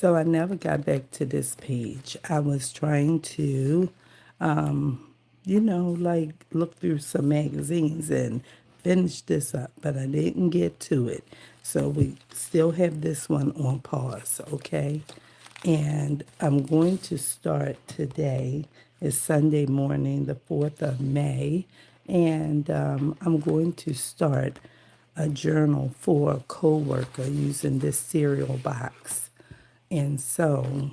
So I never got back to this page. I was trying to, like look through some magazines and finish this up, but I didn't get to it. So we still have this one on pause, okay? And I'm going to start today. It's Sunday morning, the 4th of May, and I'm going to start a journal for a coworker using this cereal box. And so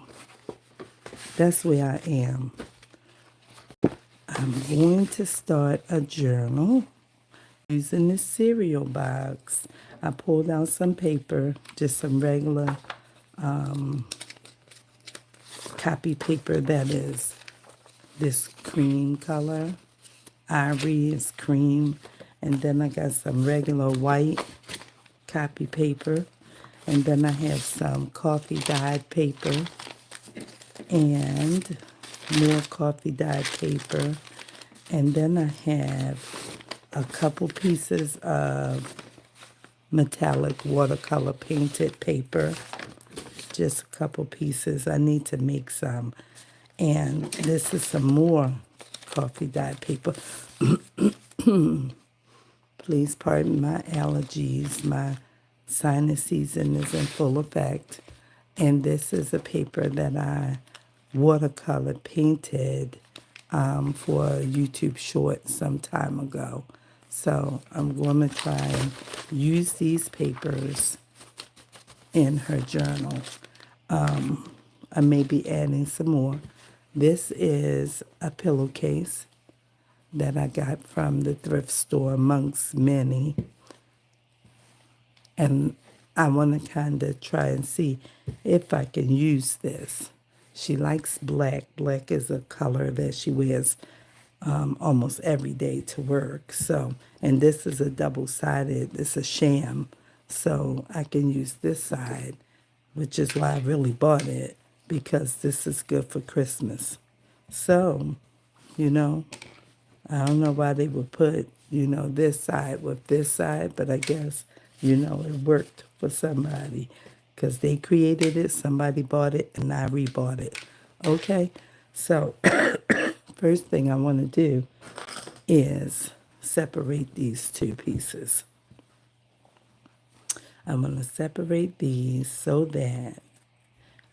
that's where I am. I'm going to start a journal using this cereal box. I pulled out some paper, just some regular copy paper that is this cream color. Ivory is cream. And then I got some regular white copy paper. And then I have some coffee dyed paper and more coffee dyed paper. And then I have a couple pieces of metallic watercolor painted paper. Just a couple pieces. I need to make some. And this is some more coffee dyed paper. Please pardon my allergies. My sinus season is in full effect. And this is a paper that I watercolor painted for a YouTube short some time ago. So I'm going to try and use these papers in her journal. I may be adding some more. This is a pillowcase that I got from the thrift store amongst many. And I want to kind of try and see if I can use this. She likes black. Black is a color that she wears almost every day to work. So, and this is a double-sided, it's a sham. So I can use this side, which is why I really bought it, because this is good for Christmas. So, I don't know why they would put, this side with this side, but I guess, it worked for somebody because they created it, somebody bought it, and I rebought it. Okay, so first thing I want to do is separate these two pieces. I'm going to separate these so that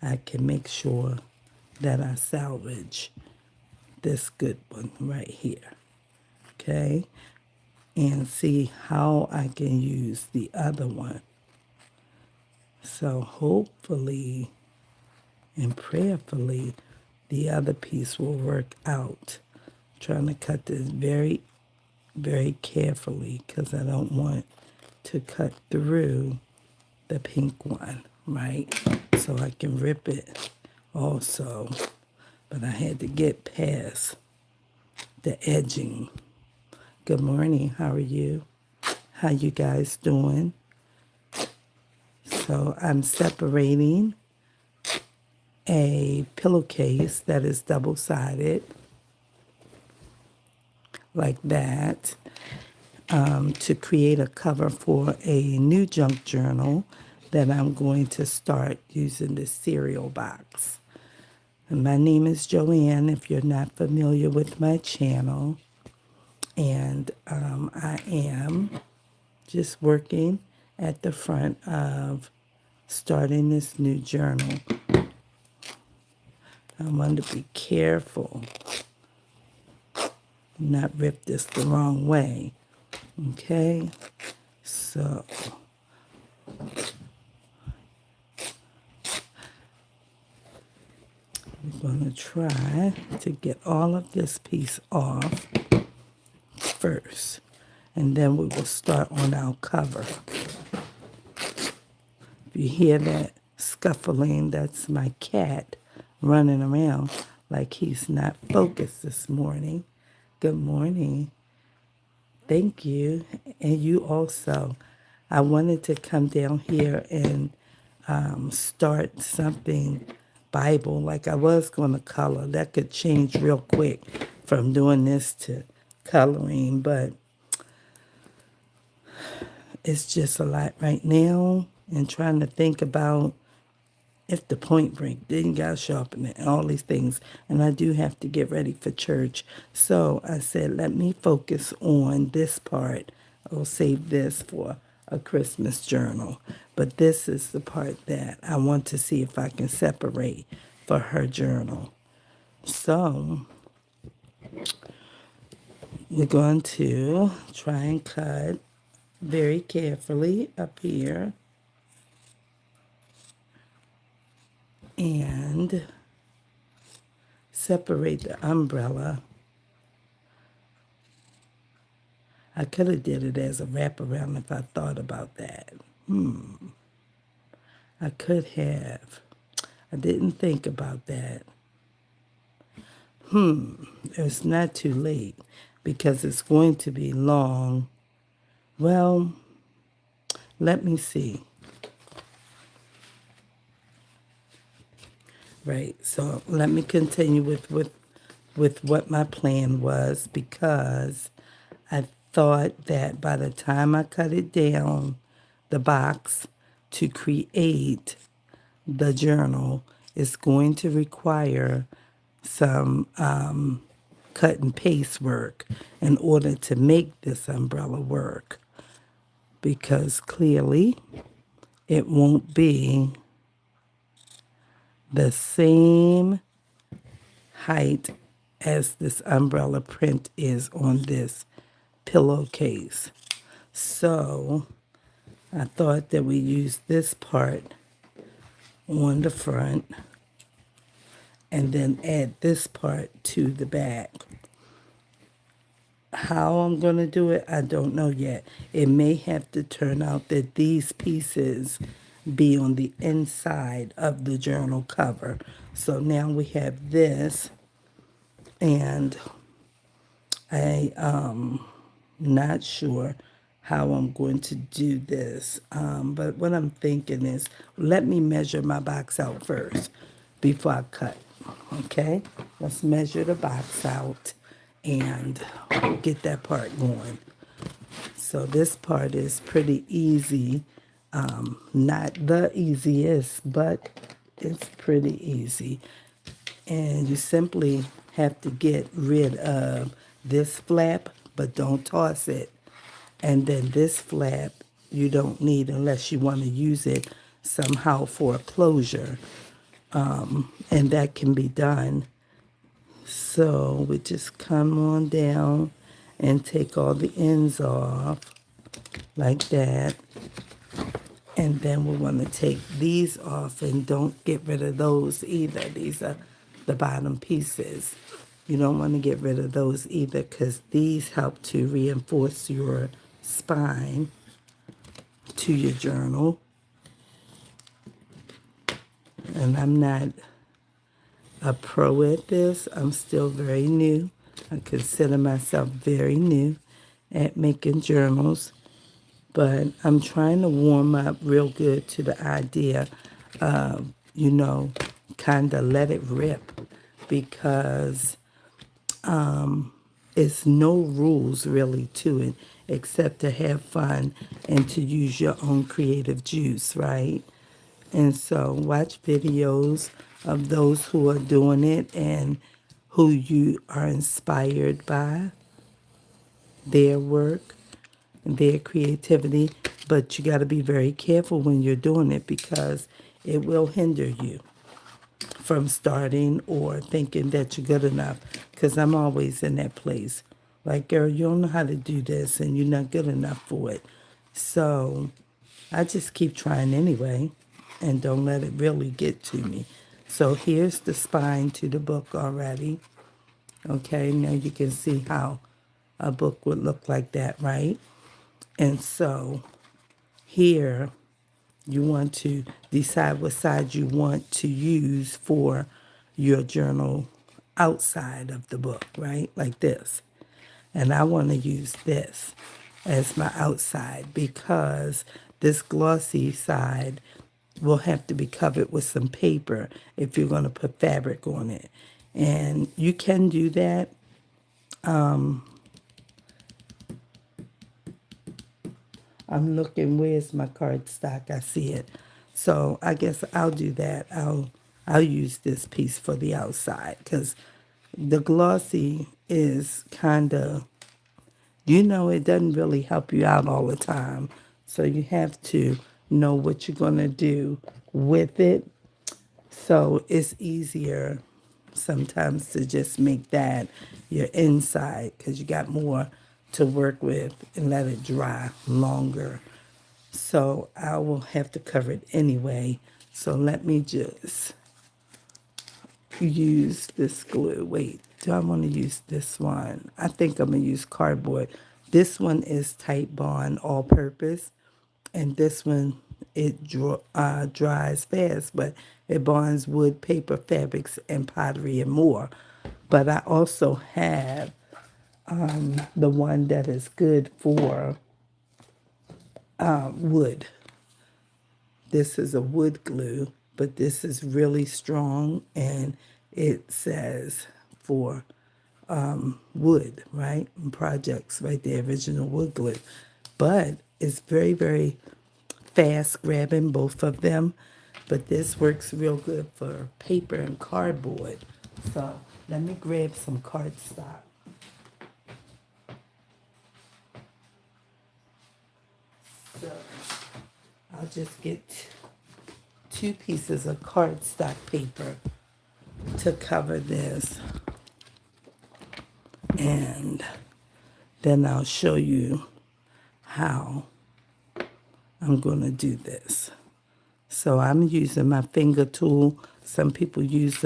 I can make sure that I salvage this good one right here. Okay, and see how I can use the other one. So hopefully and prayerfully, the other piece will work out. I'm trying to cut this very, very carefully because I don't want to cut through the pink one, right? So I can rip it also. But I had to get past the edging. Good morning. How are you? How you guys doing? So I'm separating a pillowcase that is double-sided like that to create a cover for a new junk journal that I'm going to start using this cereal box. And my name is Joanne, if you're not familiar with my channel. And I am just working at the front of starting this new journal. I want to be careful, not rip this the wrong way. Okay, so we're going to try to get all of this piece off first, and then we will start on our cover. If you hear that scuffling, that's my cat running around like he's not focused this morning. Good morning. Thank you. And you also. I wanted to come down here and start something Bible, like I was going to color. That could change real quick from doing this to coloring, but it's just a lot right now, and trying to think about if the point break, then you got to sharpen it and all these things. And I do have to get ready for church. So I said, let me focus on this part. I'll save this for a Christmas journal. But this is the part that I want to see if I can separate for her journal. So we're going to try and cut very carefully up here. And separate the umbrella. I could have did it as a wraparound if I thought about that. I could have. I didn't think about that. It's not too late because it's going to be long. Well, let me see. Right, so let me continue with what my plan was, because I thought that by the time I cut it down, the box to create the journal is going to require some cut and paste work in order to make this umbrella work, because clearly it won't be the same height as this umbrella print is on this pillowcase. So I thought that we use this part on the front and then add this part to the back. How I'm going to do it, I don't know yet. It may have to turn out that these pieces be on the inside of the journal cover. So now we have this, and I'm not sure how I'm going to do this. But what I'm thinking is, let me measure my box out first before I cut. Okay? Let's measure the box out and get that part going. So this part is pretty easy. Not the easiest, but it's pretty easy. And you simply have to get rid of this flap, but don't toss it. And then this flap you don't need unless you want to use it somehow for a closure. And that can be done. So we just come on down and take all the ends off like that. And then we want to take these off, and don't get rid of those either. These are the bottom pieces. You don't want to get rid of those either, because these help to reinforce your spine to your journal. And I'm not a pro at this. I'm still very new. I consider myself very new at making journals. But I'm trying to warm up real good to the idea of, kind of let it rip, because it's no rules really to it except to have fun and to use your own creative juice, right? And so watch videos of those who are doing it and who you are inspired by, their work, their creativity. But you got to be very careful when you're doing it, because it will hinder you from starting or thinking that you're good enough. Because I'm always in that place. Like, girl, you don't know how to do this and you're not good enough for it. So I just keep trying anyway and don't let it really get to me. So here's the spine to the book already. Okay, now you can see how a book would look like that, right? And so here you want to decide what side you want to use for your journal outside of the book, right? Like this. And I want to use this as my outside, because this glossy side will have to be covered with some paper if you're going to put fabric on it. And you can do that. I'm looking, where's my cardstock? I see it. So I guess I'll do that. I'll use this piece for the outside because the glossy is kind of, it doesn't really help you out all the time. So you have to know what you're going to do with it. So it's easier sometimes to just make that your inside because you got more to work with and let it dry longer. So I will have to cover it anyway. So let me just use this glue. Wait, do I want to use this one? I think I'm going to use cardboard. This one is Type Bond All Purpose, and this one, it dries fast, but it bonds wood, paper, fabrics, and pottery and more. But I also have the one that is good for wood. This is a wood glue, but this is really strong, and it says for wood, right? And projects, right there, original wood glue. But it's very, very fast grabbing, both of them. But this works real good for paper and cardboard. So let me grab some cardstock. So I'll just get 2 pieces of cardstock paper to cover this. And then I'll show you how I'm going to do this. So I'm using my finger tool. Some people use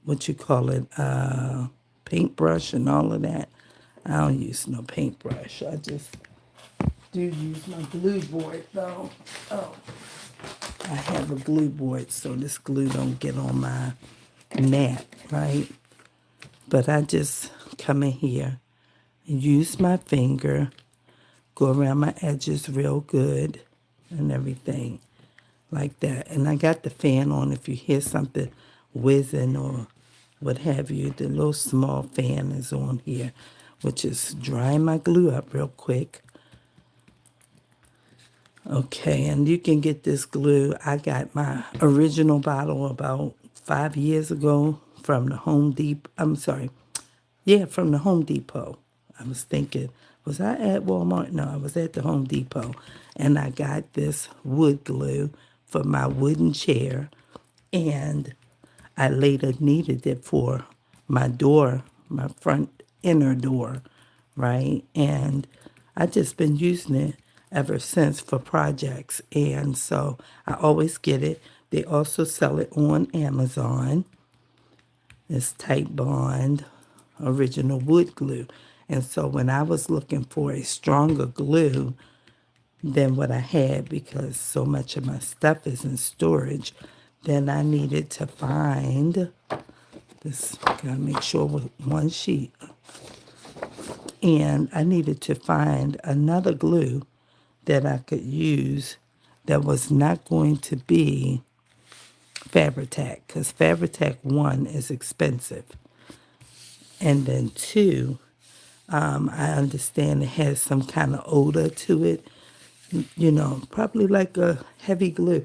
what you call it, paintbrush and all of that. I don't use no paintbrush. I just do use my glue board though. Oh, I have a glue board so this glue don't get on my mat, right? But I just come in here and use my finger, go around my edges real good and everything like that. And I got the fan on if you hear something whizzing or what have you. The little small fan is on here, which is drying my glue up real quick. Okay, and you can get this glue. I got my original bottle about 5 years ago from the Home Depot. I'm sorry. Yeah, from the Home Depot. I was thinking, was I at Walmart? No, I was at the Home Depot. And I got this wood glue for my wooden chair. And I later needed it for my door, my front inner door, right? And I just been using it ever since for projects. And so I always get it. They also sell it on Amazon. It's Type Bond original wood glue. And so when I was looking for a stronger glue than what I had, because so much of my stuff is in storage, then I needed to find this. Gotta make sure with one sheet. And I needed to find another glue that I could use that was not going to be Fabri-Tac, because Fabri-Tac, 1, is expensive. And then 2, I understand it has some kind of odor to it, probably like a heavy glue.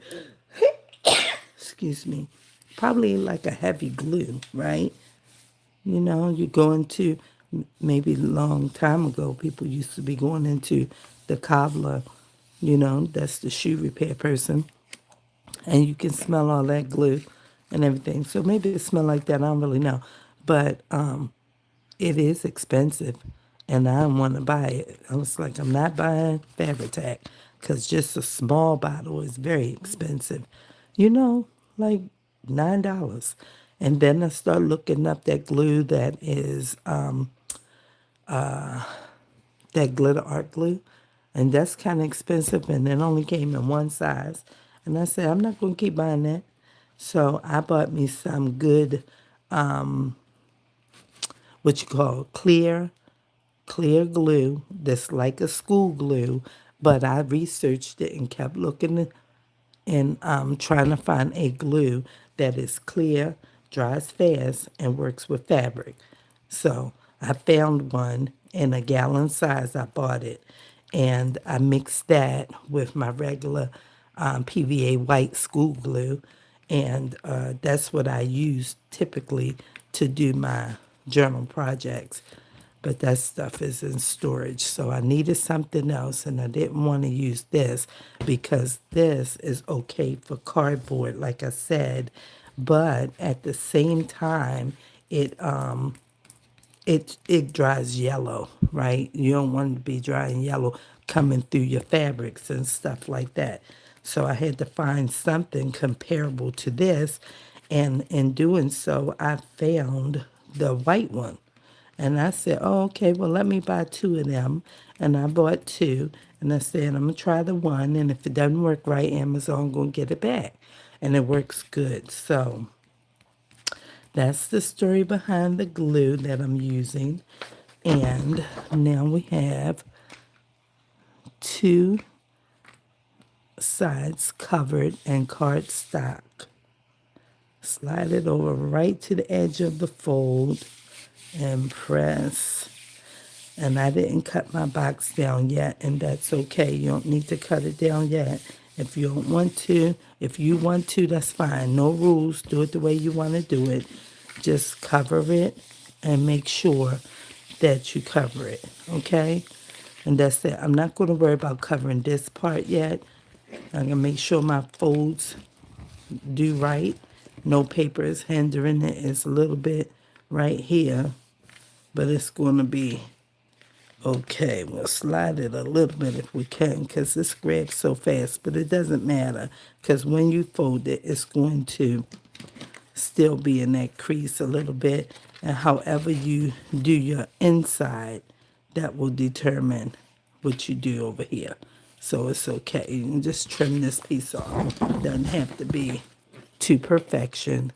Excuse me. Probably like a heavy glue, right? You go into, maybe a long time ago, people used to be going into the cobbler, that's the shoe repair person, and you can smell all that glue and everything. So maybe it smell like that. I don't really know. But it is expensive, and I didn't want to buy it. I was like, I'm not buying Fabri-Tac because just a small bottle is very expensive. Like $9. And then I start looking up that glue that is that glitter art glue, and that's kind of expensive, and it only came in one size. And I said, I'm not going to keep buying that. So I bought me some good, what you call clear glue that's like a school glue, but I researched it and kept looking and trying to find a glue that is clear, dries fast, and works with fabric. So I found one in a gallon size. I bought it, and I mixed that with my regular PVA white school glue, and that's what I use typically to do my journal projects. But that stuff is in storage, so I needed something else, and I didn't want to use this because this is okay for cardboard, like I said, but at the same time, it it dries yellow, right? You don't want it to be drying yellow coming through your fabrics and stuff like that. So I had to find something comparable to this, and in doing so, I found the white one. And I said, oh, okay, well, let me buy two of them. And I bought two. And I said, I'm going to try the one. And if it doesn't work right, Amazon going to get it back. And it works good. So that's the story behind the glue that I'm using. And now we have two sides covered in cardstock. Slide it over right to the edge of the fold and press. And I didn't cut my box down yet, and that's okay. You don't need to cut it down yet. If you don't want to, if you want to, that's fine. No rules. Do it the way you want to do it. Just cover it and make sure that you cover it, okay? And that's it. I'm not going to worry about covering this part yet. I'm going to make sure my folds do right. No paper is hindering it. It's a little bit right here, but it's going to be okay. We'll slide it a little bit if we can because this grabs so fast, but it doesn't matter because when you fold it, it's going to still be in that crease a little bit. And however you do your inside, that will determine what you do over here. So it's okay. You can just trim this piece off. Doesn't have to be to perfection.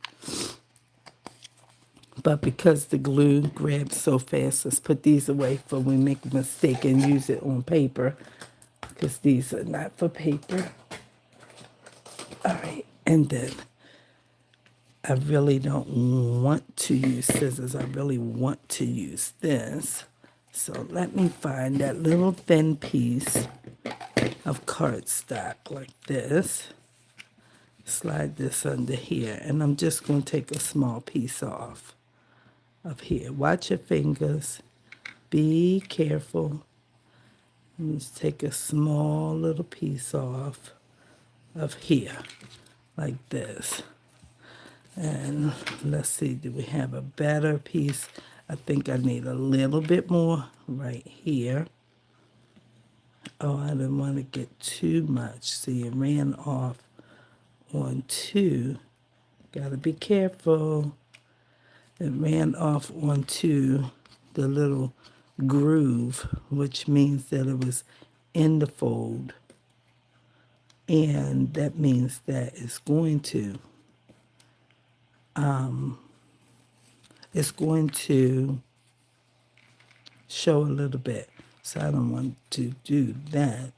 But because the glue grabs so fast, let's put these away for we make a mistake and use it on paper. Because these are not for paper. All right, and then I really don't want to use scissors. I really want to use this. So let me find that little thin piece of cardstock like this. Slide this under here, and I'm just going to take a small piece off of here. Watch your fingers. Be careful. Just take a small little piece off of here, like this. And let's see, do we have a better piece? I think I need a little bit more right here. Oh, I didn't want to get too much. See, it ran off on two. Gotta be careful. It ran off onto the little groove, which means that it was in the fold. And that means that it's going to show a little bit. So I don't want to do that.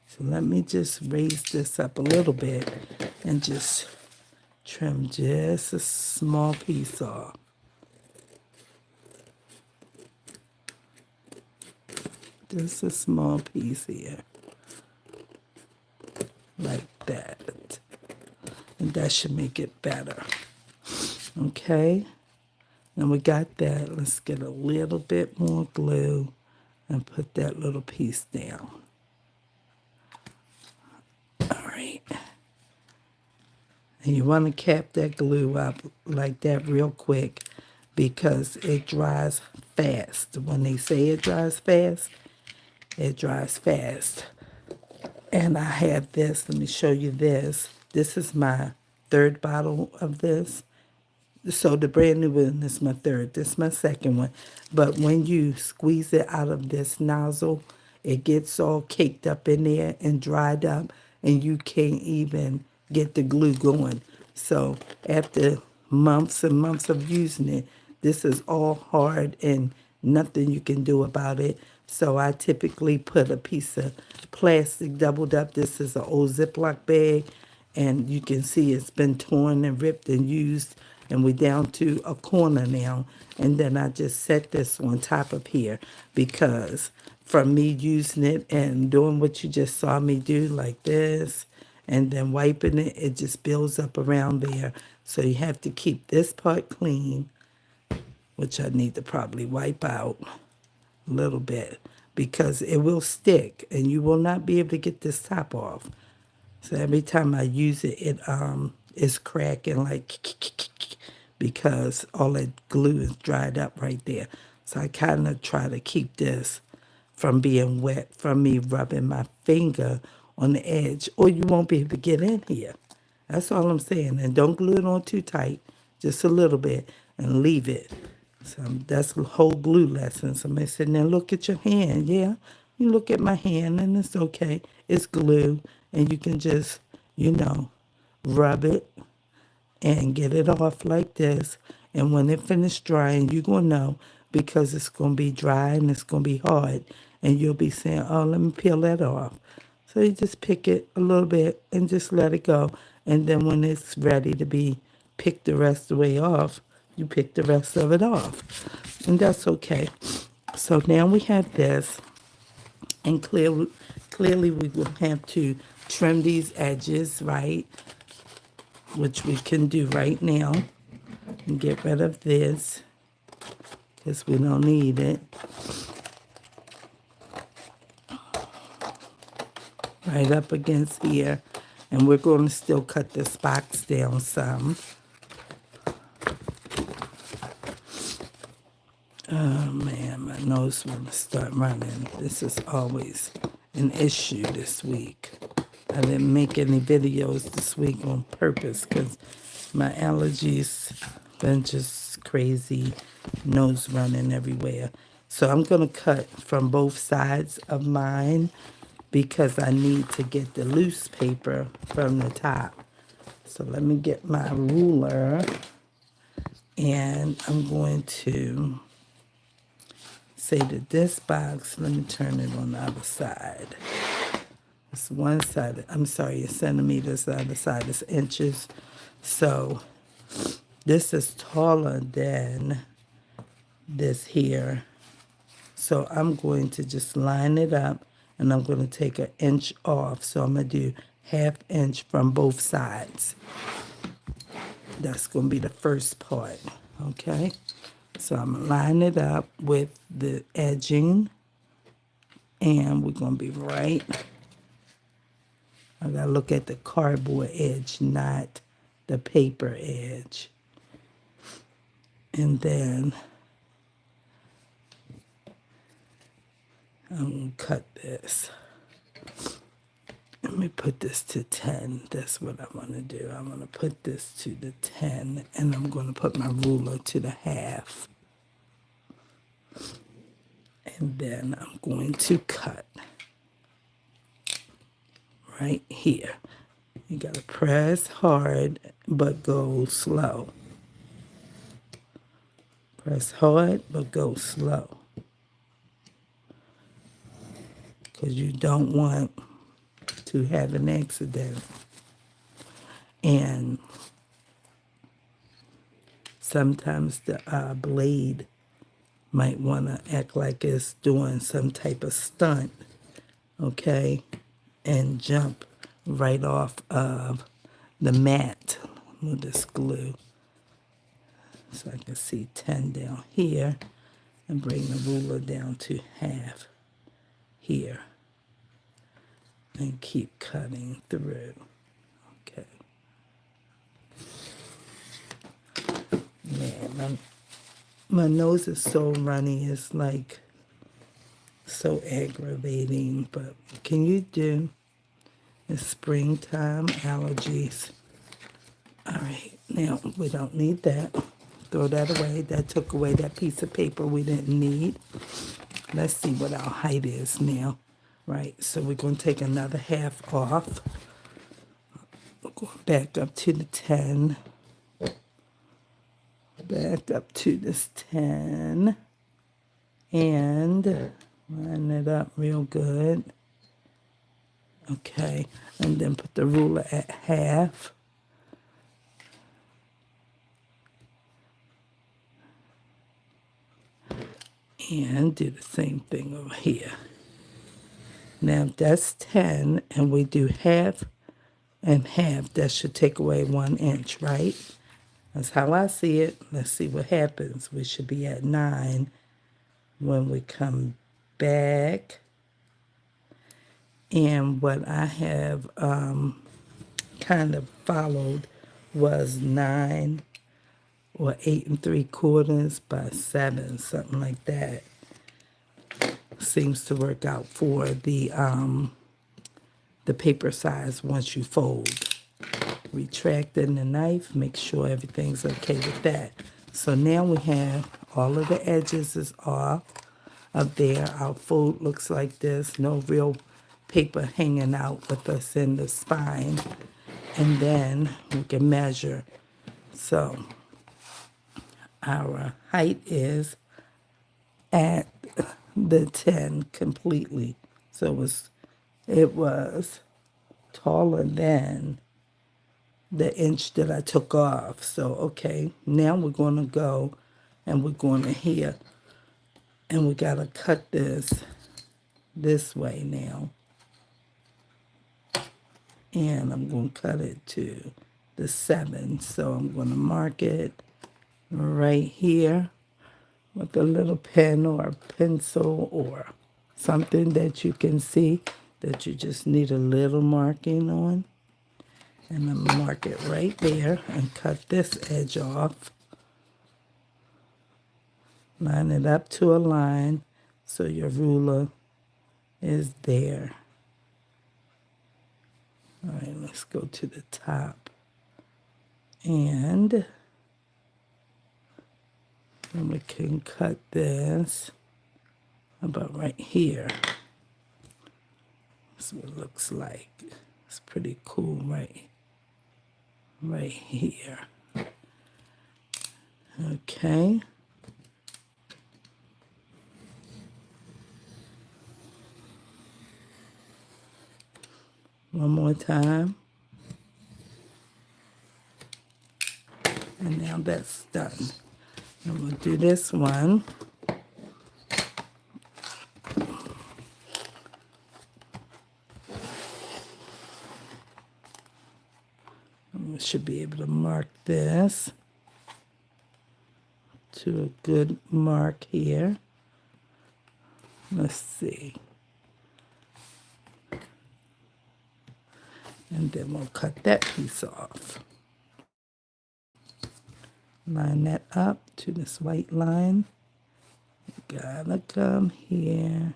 So let me just raise this up a little bit and just trim just a small piece off. Just a small piece here. Like that. And that should make it better. Okay? And we got that. Let's get a little bit more glue and put that little piece down. All right. And you want to cap that glue up like that real quick because it dries fast. When they say it dries fast, it dries fast. And I have this. Let me show you this. This is my third bottle of this. So the brand new one is my third. This is my second one. But when you squeeze it out of this nozzle, it gets all caked up in there and dried up, and you can't even get the glue going. So after months and months of using it, this is all hard and nothing you can do about it. So I typically put a piece of plastic doubled up. This is an old Ziploc bag, and you can see it's been torn and ripped and used, and we're down to a corner now. And then I just set this on top of here because from me using it and doing what you just saw me do like this and then wiping it, it just builds up around there. So you have to keep this part clean, which I need to probably wipe out a little bit because it will stick and you will not be able to get this top off. So every time I use it, it is cracking like because all that glue is dried up right there. So I kind of try to keep this from being wet from me rubbing my finger on the edge, or you won't be able to get in here. That's all I'm saying. And don't glue it on too tight, just a little bit, and leave it. So that's the whole glue lesson. Somebody said, now look at your hand. Yeah, you look at my hand and it's okay. It's glue, and you can just, rub it and get it off like this. And when it finishes drying, you're going to know because it's going to be dry and it's going to be hard. And you'll be saying, oh, let me peel that off. So you just pick it a little bit and just let it go. And then when it's ready to be picked the rest of the way off, you pick the rest of it off. And that's okay. So now we have this. And clearly we will have to trim these edges, right? Which we can do right now. And get rid of this because we don't need it. Right up against here. And we're going to still cut this box down some. Oh man, my nose want to start running. This is always an issue this week. I didn't make any videos this week on purpose because my allergies been just crazy, nose running everywhere. So I'm going to cut from both sides of mine because I need to get the loose paper from the top. So let me get my ruler and I'm going to say that this box, let me turn it on the other side. It's one side, I'm sorry, it's centimeters, the other side is inches. So this is taller than this here. So I'm going to just line it up and I'm going to take 1 inch off. So I'm going to do 1/2 inch from both sides. That's going to be the first part, okay? So I'm going to line it up with the edging and we're going to be right. I got to look at the cardboard edge, not the paper edge. And then I'm going to cut this. Let me put this to 10. That's what I want to do. I'm going to put this to the 10, and I'm going to put my ruler to the 1/2. And then I'm going to cut right here. You got to press hard, but go slow. Press hard, but go slow. Because you don't want to have an accident. And sometimes the blade might want to act like it's doing some type of stunt, okay, and jump right off of the mat with this glue. So I can see 10 down here and bring the ruler down to 1/2 here and keep cutting through. Okay. Man, my nose is so runny. It's like so aggravating. But what can you do? It's springtime allergies. All right. Now, we don't need that. Throw that away. That took away that piece of paper we didn't need. Let's see what our height is now. Right. So we're going to take another 1/2 off. We're going back up to the 10. Back up to this 10 and line it up real good. Okay, and then put the ruler at 1/2. And do the same thing over here. Now that's 10 and we do 1/2 and half. That should take away 1 inch, right? That's how I see it. Let's see what happens. We should be at 9 when we come back. And what I have kind of followed was 9 or 8 3/4 by 7, something like that. Seems to work out for the paper size once you fold. Retracting the knife, make sure everything's okay with that. So now we have all of the edges is off of there. Our fold looks like this. No real paper hanging out with us in the spine. And then we can measure. So our height is at the 10 completely. So it was taller than the inch that I took off. So, okay, now we're going to go and we're going to here. And we got to cut this way now. And I'm going to cut it to the 7. So I'm going to mark it right here with a little pen or a pencil or something that you can see that you just need a little marking on. And I'm going to mark it right there and cut this edge off. Line it up to a line so your ruler is there. All right, let's go to the top. And we can cut this about right here. That's what it looks like. It's pretty cool right here. Okay. One more time. And now that's done. And we'll do this one. And we should be able to mark this to a good mark here. Let's see. And then we'll cut that piece off. Line that up to this white line. You gotta come here.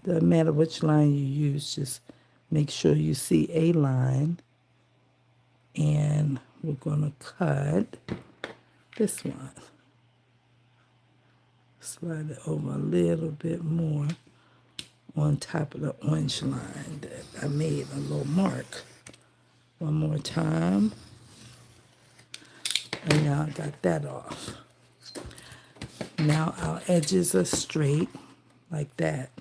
Doesn't matter which line you use, just make sure you see a line. And we're gonna cut this one. Slide it over a little bit more on top of the orange line that I made a little mark. One more time. And now I got that off. Now our edges are straight like that.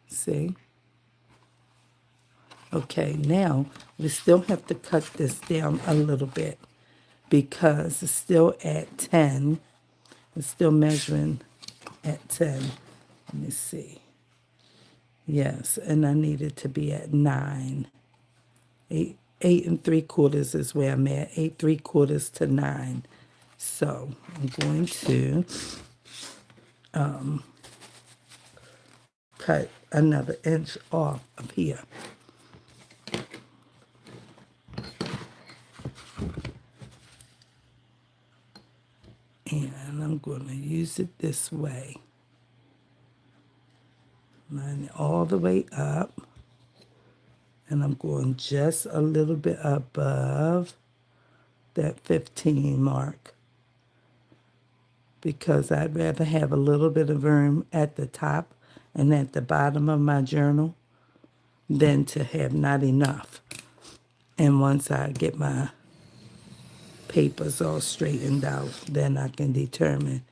See? Okay, now we still have to cut this down a little bit because it's still at 10. It's still measuring at 10. Let me see. Yes, and I need it to be at 9. 8 3/4 is where I'm at. 8 3/4 to 9. So I'm going to cut another inch off of here. And I'm going to use it this way. Line it all the way up. And I'm going just a little bit above that 15 mark. Because I'd rather have a little bit of room at the top and at the bottom of my journal than to have not enough. And once I get my papers all straightened out, then I can determine,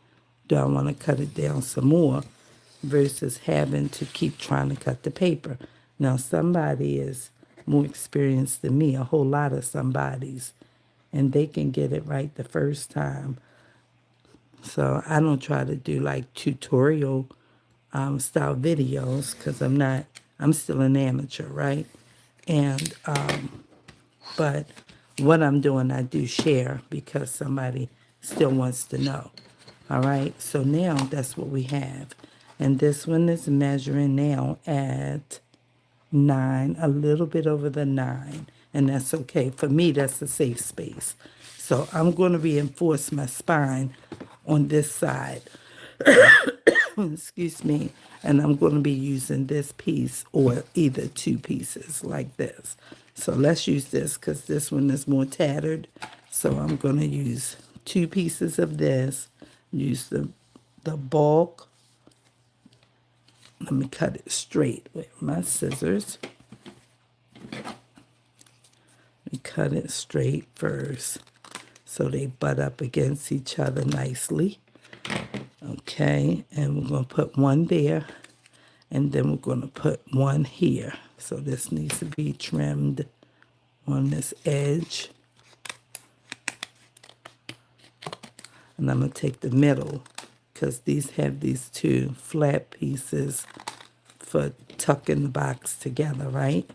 do I want to cut it down some more versus having to keep trying to cut the paper. Now, somebody is more experienced than me, a whole lot of somebodies, and they can get it right the first time. So I don't try to do like tutorial style videos because I'm still an amateur, right? And but what I'm doing, I do share because somebody still wants to know. All right, so now that's what we have. And this one is measuring now at 9, a little bit over the 9. And that's okay. For me, that's a safe space. So I'm going to reinforce my spine on this side. Excuse me. And I'm going to be using this piece or either two pieces like this. So let's use this because this one is more tattered. So I'm going to use two pieces of this, use the bulk. Let me cut it straight with my scissors. Let me cut it straight first so they butt up against each other nicely. Okay, and we're going to put one there, and then we're going to put one here. So this needs to be trimmed on this edge. And I'm going to take the middle because these have these two flat pieces for tucking the box together, right?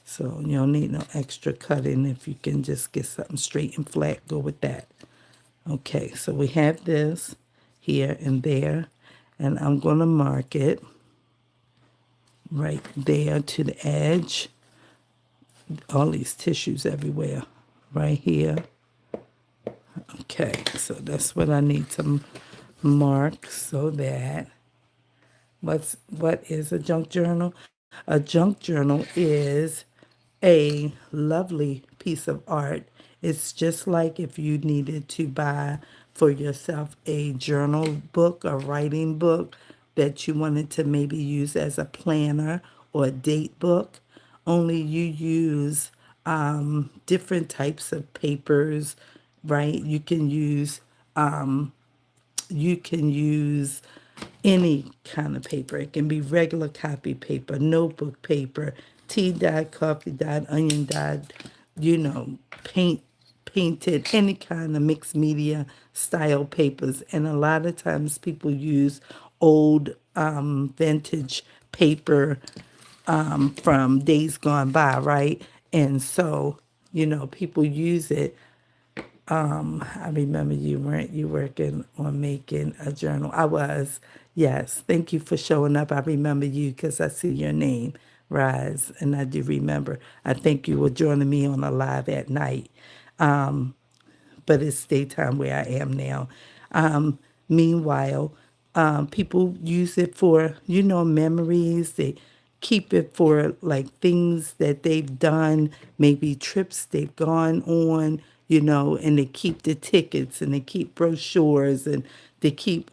So you don't need no extra cutting. If you can just get something straight and flat, go with that. Okay, so we have this here and there, and I'm going to mark it right there to the edge. All these tissues everywhere, right here. Okay, so that's what I need to mark so that what is a junk journal? A junk journal is a lovely piece of art. It's just like if you needed to buy for yourself a journal book, a writing book that you wanted to maybe use as a planner or a date book, only you use different types of papers, right? You can use any kind of paper. It can be regular copy paper, notebook paper, tea dyed, coffee dyed, onion dyed, painted, any kind of mixed media style papers. And a lot of times people use old vintage paper from days gone by, right? And so, people use it. I remember weren't you working on making a journal? I was. Yes. Thank you for showing up. I remember you because I see your name, Rise, and I do remember. I think you were joining me on a live at night. But it's daytime where I am now. Meanwhile, people use it for, memories. They keep it for like things that they've done, maybe trips they've gone on, and they keep the tickets and they keep brochures and they keep,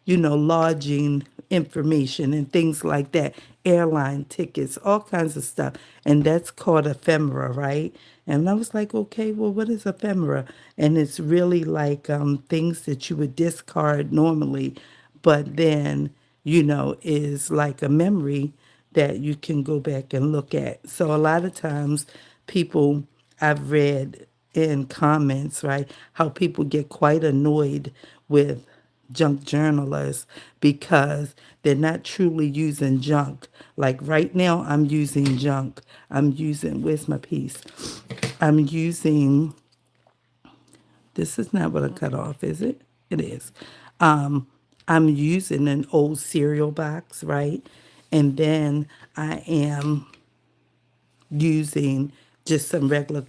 lodging information and things like that, airline tickets, all kinds of stuff. And that's called ephemera, right? And I was like, okay, well, what is ephemera? And it's really like things that you would discard normally, but then, is like a memory that you can go back and look at. So a lot of times people I've read in comments, right, how people get quite annoyed with junk journalers because they're not truly using junk. Like right now, I'm using junk. Where's my piece? I'm using, this is not what I cut off, is it? It is. I'm using an old cereal box, right? And then I am using just some regular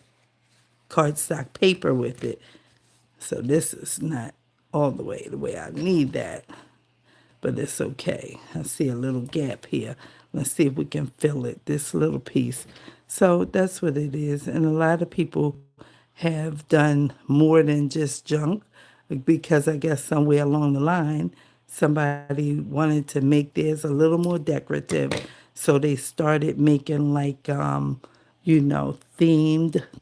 cardstock paper with it. So this is not all the way I need that, but it's okay. I see a little gap here. Let's see if we can fill it, this little piece. So that's what it is. And a lot of people have done more than just junk because I guess somewhere along the line, somebody wanted to make theirs a little more decorative. So they started making like, themed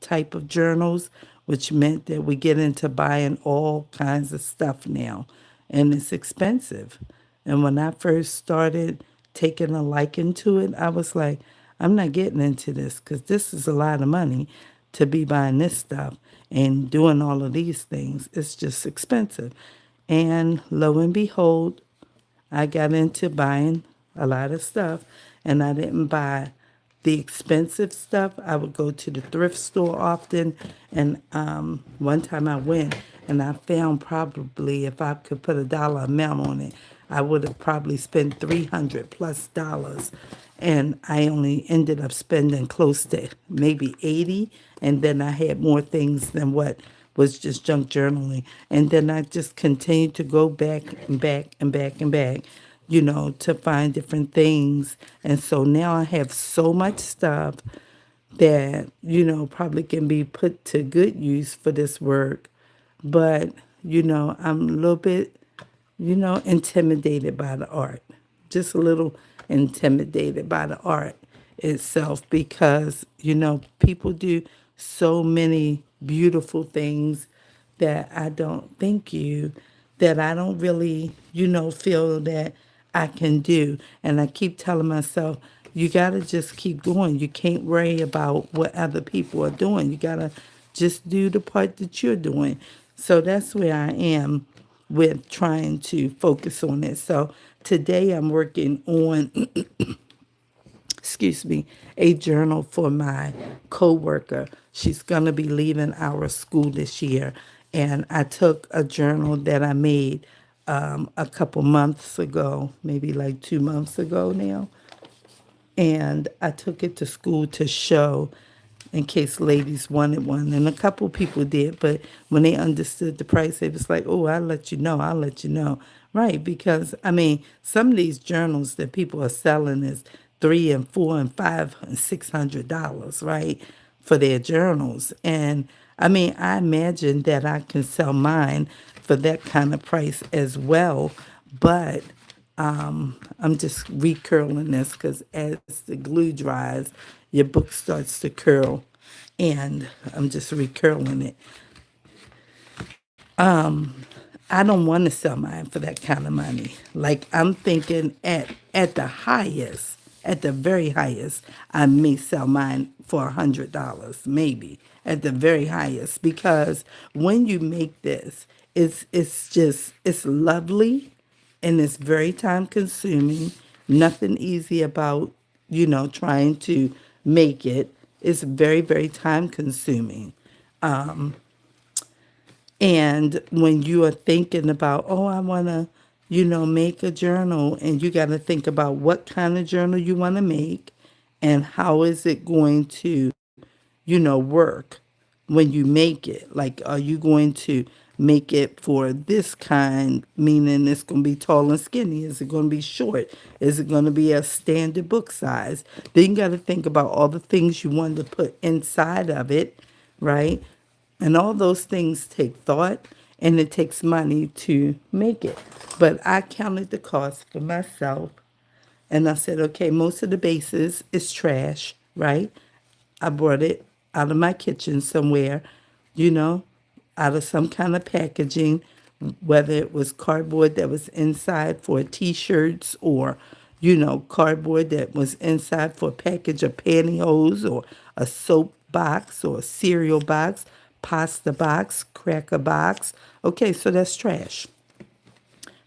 type of journals, which meant that we get into buying all kinds of stuff now. And it's expensive. And when I first started taking a liking to it, I was like, I'm not getting into this because this is a lot of money to be buying this stuff and doing all of these things. It's just expensive. And lo and behold, I got into buying a lot of stuff and I didn't buy the expensive stuff, I would go to the thrift store often. And one time I went and I found probably if I could put a dollar amount on it, I would have probably spent $300 plus. And I only ended up spending close to maybe 80. And then I had more things than what was just junk journaling. And then I just continued to go back and back and back and back, to find different things. And so now I have so much stuff that, probably can be put to good use for this work. But, I'm a little bit, intimidated by the art. Just a little intimidated by the art itself because, people do so many beautiful things that I don't thank you, that I don't really, feel that I can do. And I keep telling myself, you got to just keep going. You can't worry about what other people are doing. You got to just do the part that you're doing. So that's where I am with trying to focus on it. So today I'm working on excuse me, a journal for my coworker. She's going to be leaving our school this year. And I took a journal that I made a couple months ago, maybe like 2 months ago now. And I took it to school to show in case ladies wanted one. And a couple people did, but when they understood the price, they was like, oh, I'll let you know. I'll let you know. Right, because, I mean, some of these journals that people are selling is $300 and $400 and $600, right, for their journals. And, I mean, I imagine that I can sell mine for that kind of price as well, but I'm just recurling this because as the glue dries, your book starts to curl, and I'm just recurling it. I don't want to sell mine for that kind of money. Like I'm thinking at the highest, at the very highest, I may sell mine for $100, maybe at the very highest. Because when you make this, it's lovely, and it's very time consuming. Nothing easy about trying to make it. It's very very time consuming. And when you are thinking about, oh, I want to, make a journal, and you got to think about what kind of journal you want to make and how is it going to, work when you make it. Like, are you going to make it for this kind, meaning it's going to be tall and skinny? Is it going to be short? Is it going to be a standard book size? Then you got to think about all the things you want to put inside of it, right? And all those things take thought and it takes money to make it. But I counted the cost for myself and I said, okay, most of the bases is trash, right? I brought it out of my kitchen somewhere, you know, out of some kind of packaging, whether it was cardboard that was inside for T-shirts or, cardboard that was inside for a package of pantyhose or a soap box or a cereal box, pasta box, cracker box. Okay, so that's trash,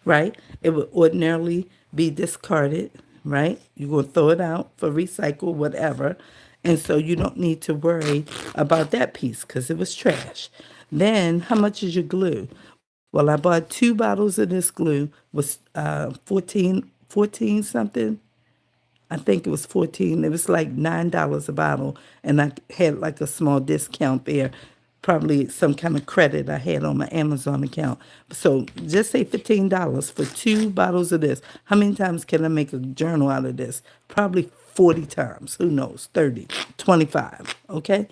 right? It would ordinarily be discarded, right? You're going to throw it out for recycle, whatever. And so you don't need to worry about that piece because it was trash. Then, how much is your glue? Well, I bought 2 bottles of this glue, was 14 something. I think it was 14. It was like $9 a bottle, and I had like a small discount there, probably some kind of credit I had on my Amazon account. So just say $15 for 2 bottles of this. How many times can I make a journal out of this? Probably 40 times. Who knows? 30, 25, okay?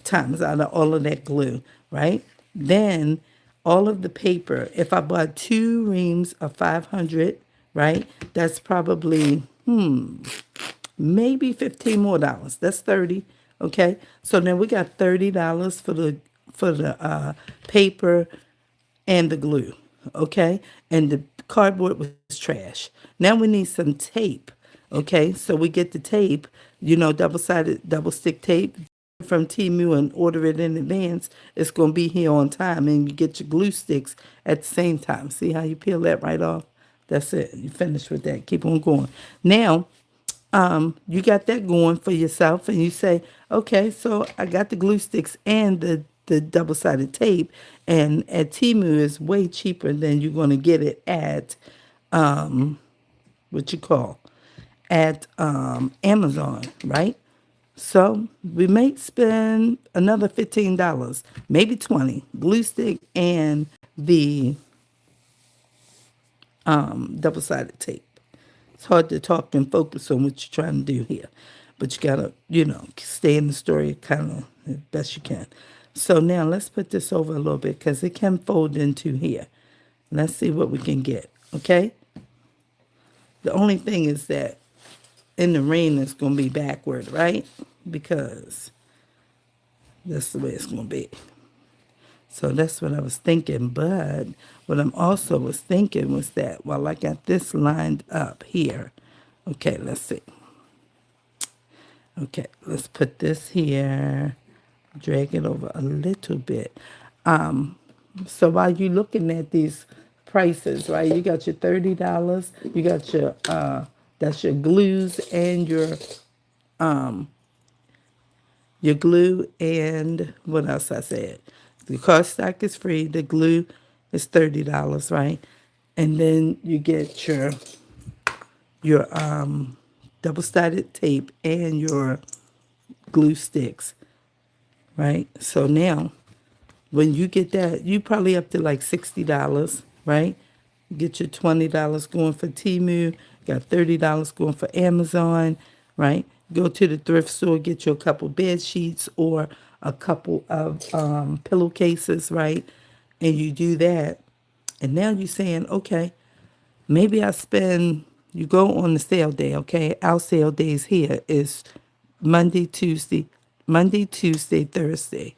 Times out of all of that glue, right? Then all of the paper, if I bought 2 reams of 500, right? That's probably maybe 15 more dollars. That's 30. Okay. So then we got $30 for the paper and the glue. Okay. And the cardboard was trash. Now we need some tape. Okay. So we get the tape, double-sided, double-stick tape from Temu and order it in advance. It's going to be here on time, and you get your glue sticks at the same time. See how you peel that right off? That's it. You finished with that. Keep on going. Now, you got that going for yourself, and you say, okay, so I got the glue sticks and the double-sided tape, and at Temu is way cheaper than you're going to get it at what you call at Amazon, right? So we may spend another $15, maybe 20, glue stick and the double-sided tape. It's hard to talk and focus on what you're trying to do here, but you gotta, stay in the story kind of as best you can. So now let's put this over a little bit because it can fold into here. Let's see what we can get, okay? The only thing is that in the rain it's going to be backward, right? Because that's the way it's going to be. So that's what I was thinking. But what I'm also was thinking was that while I got this lined up here, okay, let's see. Okay, let's put this here, drag it over a little bit. So while you're looking at these prices, right, you got your $30, you got your, that's your glues and your glue and what else I said? The cardstock is free. The glue is $30, right? And then you get your double-sided tape and your glue sticks, right? So now, when you get that, you probably up to like $60, right? Get your $20 going for Temu, got $30 going for Amazon, right? Go to the thrift store, get you a couple bed sheets or a couple of pillowcases, right? And you do that. And now you're saying, okay, maybe you go on the sale day, okay? Our sale days here is Monday, Tuesday, Thursday.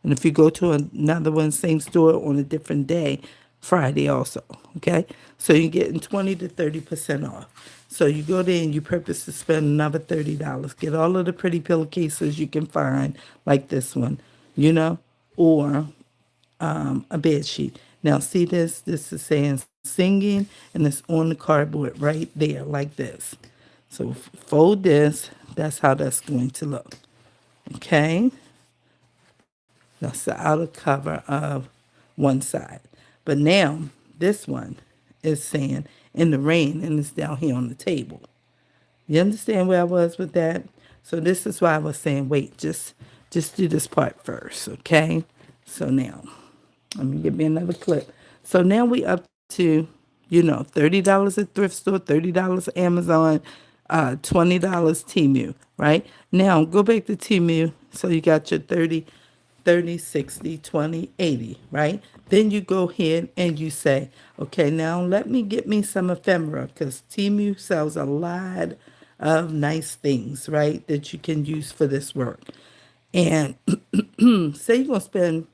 And if you go to another one, same store on a different day, Friday also, okay? So you're getting 20 to 30% off. So you go there and you purpose to spend another $30. Get all of the pretty pillowcases you can find, like this one, or a bed sheet. Now see this? This is saying singing, and it's on the cardboard right there, like this. So fold this. That's how that's going to look. Okay? That's the outer cover of one side. But now this one is saying in the rain, and it's down here on the table. You understand where I was with that? So this is why I was saying, wait, just do this part first, okay? So now, let me get me another clip. So now we up to, $30 at thrift store, $30 Amazon, $20 Temu, right? Now go back to Temu. So you got your 30, 60, 20, 80, right? Then you go ahead and you say, okay, now let me get me some ephemera because Temu sells a lot of nice things, right, that you can use for this work. And say you're going to spend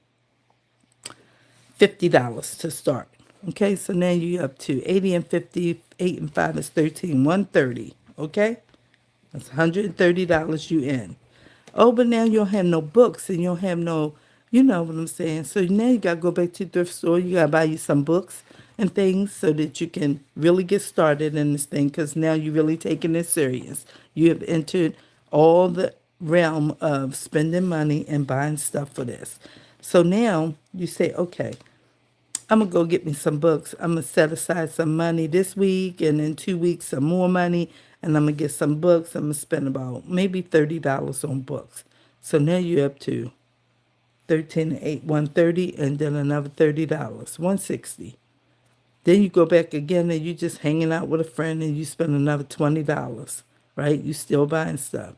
$50 to start. Okay, so now you're up to 80 and 50, 8 and 5 is 13, 130. Okay, that's $130 you in. Oh, but now you don't have no books and you don't have no, you know what I'm saying. So now you got to go back to the thrift store. You got to buy you some books and things so that you can really get started in this thing because now you're really taking it serious. You have entered all the realm of spending money and buying stuff for this. So now you say, okay, I'm going to go get me some books. I'm going to set aside some money this week and in 2 weeks some more money. And I'm going to get some books. I'm going to spend about maybe $30 on books. So now you're up to 13 and 8, 130 and then another $30, 160. Then you go back again and you just hanging out with a friend and you spend another $20, right? You still buying stuff.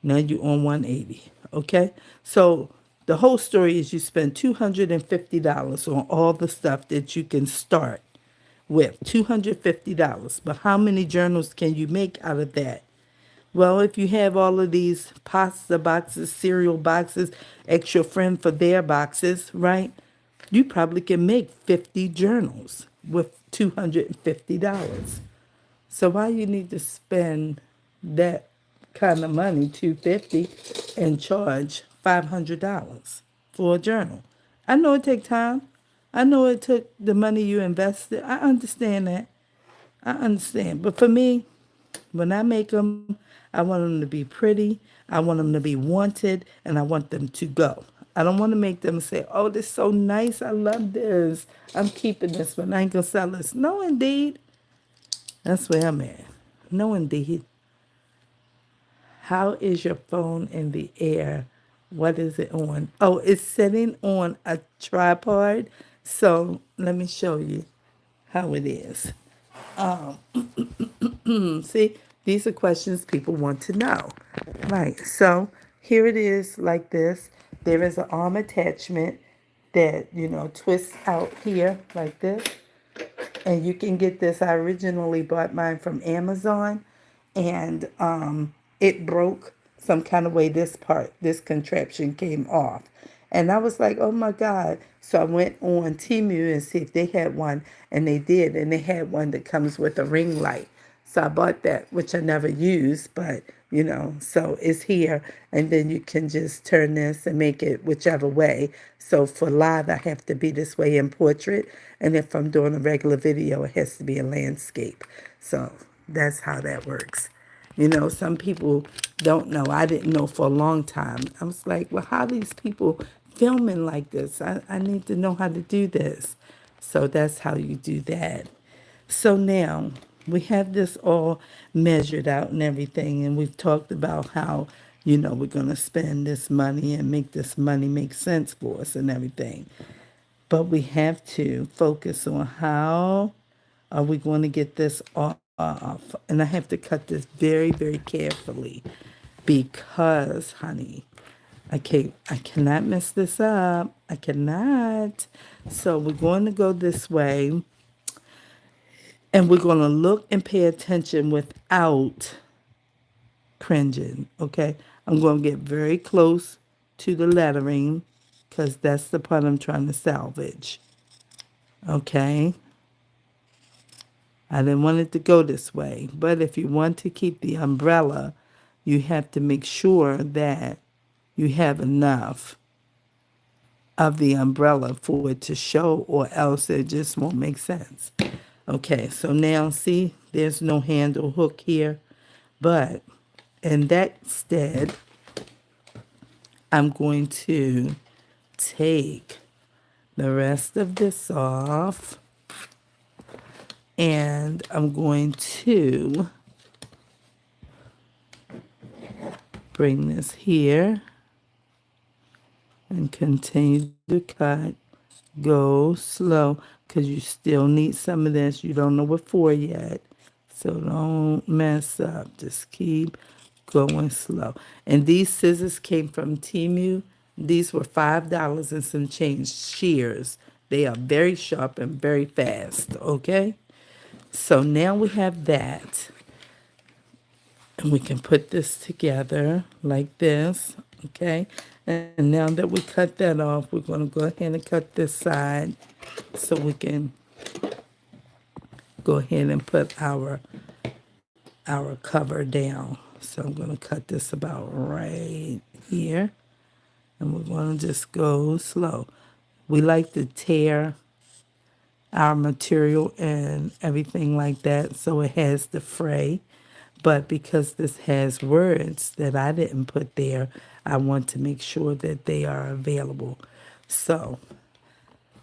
Now you're on 180, okay? So the whole story is you spend $250 on all the stuff that you can start with, $250. But how many journals can you make out of that? Well, if you have all of these pasta boxes, cereal boxes, extra friend for their boxes, right? You probably can make 50 journals with $250. So why you need to spend that kind of money, $250, and charge $500 for a journal? I know it take time. I know it took the money you invested. I understand that. I understand. But for me, When I make them, I want them to be pretty, I want them to be wanted, and I want them to go. I don't want to make them say, oh, this is so nice, I love this, I'm keeping this, but I ain't gonna sell this. No, indeed. That's where I'm at. No, indeed. How is your phone in the air? What is it on? Oh, it's sitting on a tripod. So let me show you how it is. See, these are questions people want to know. Right. So here it is like this. There is an arm attachment that, twists out here like this. And you can get this. I originally bought mine from Amazon, and it broke some kind of way. This contraption came off, and I was like, "Oh my God!" So I went on Temu and see if they had one, and they did, and they had one that comes with a ring light. So I bought that, which I never used, but so it's here. And then you can just turn this and make it whichever way. So for live, I have to be this way in portrait. And if I'm doing a regular video, it has to be a landscape. So that's how that works. Some people don't know. I didn't know for a long time. I was like, well, how are these people filming like this? I need to know how to do this. So that's how you do that. So now we have this all measured out and everything, and we've talked about how, we're going to spend this money and make this money make sense for us and everything. But we have to focus on how are we going to get this off. And I have to cut this very, very carefully because, honey, I cannot mess this up. I cannot. So we're going to go this way. And we're going to look and pay attention without cringing, okay? I'm going to get very close to the lettering because that's the part I'm trying to salvage, okay? I didn't want it to go this way. But if you want to keep the umbrella, you have to make sure that you have enough of the umbrella for it to show, or else it just won't make sense. Okay, so now see, there's no handle hook here, but in that stead, I'm going to take the rest of this off, and I'm going to bring this here and continue to cut. Go slow because you still need some of this. You don't know what for yet. So don't mess up. Just keep going slow. And these scissors came from Temu. These were $5 and some change shears. They are very sharp and very fast, okay? So now we have that. And we can put this together like this, okay? And now that we cut that off, we're going to go ahead and cut this side so we can go ahead and put our cover down. So I'm going to cut this about right here, and we're going to just go slow. We like to tear our material and everything like that so it has the fray. But because this has words that I didn't put there, I want to make sure that they are available. So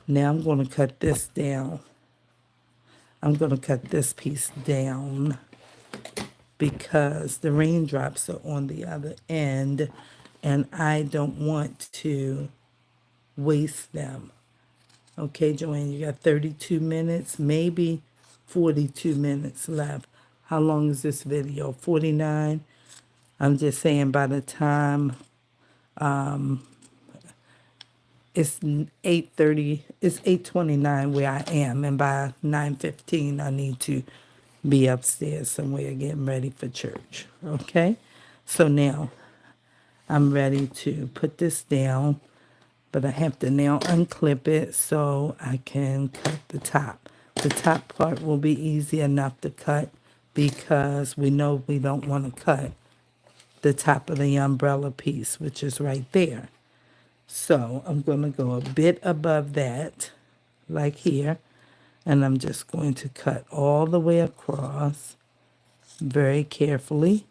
now I'm going to cut this down. I'm going to cut this piece down because the raindrops are on the other end and I don't want to waste them. Okay, Joanne, you got 32 minutes, maybe 42 minutes left. How long is this video? 49? I'm just saying by the time it's 8:30, it's 8:29 where I am, and by 9:15 I need to be upstairs somewhere getting ready for church. Okay? So now I'm ready to put this down, but I have to now unclip it so I can cut the top. The top part will be easy enough to cut because we know we don't want to cut the top of the umbrella piece, which is right there. So I'm going to go a bit above that, like here, and I'm just going to cut all the way across very carefully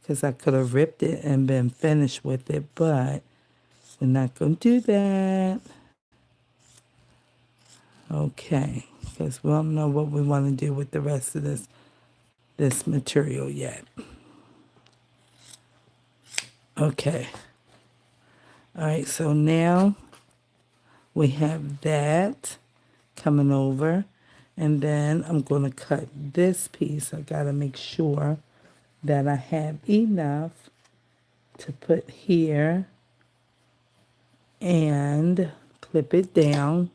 because I could have ripped it and been finished with it, but we're not going to do that. Okay, because we don't know what we want to do with the rest of this material yet. Okay. All right, so now we have that coming over, and then I'm going to cut this piece. I got to make sure that I have enough to put here and clip it down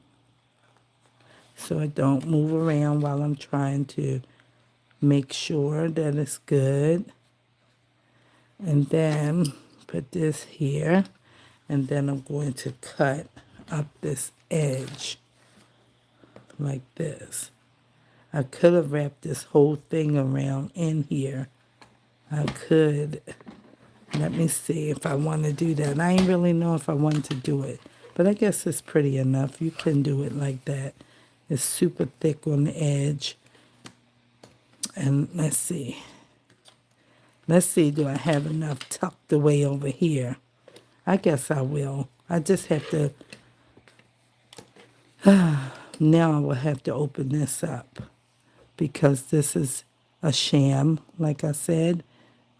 so it don't move around while I'm trying to make sure that it's good. And then put this here, and then I'm going to cut up this edge like this. I could have wrapped this whole thing around in here. I could. Let me see if I want to do that. I ain't really know if I want to do it, but I guess it's pretty enough. You can do it like that. It's super thick on the edge. And let's see. Let's see, do I have enough tucked away over here? I guess I will. I just have to, now I will have to open this up because this is a sham, like I said,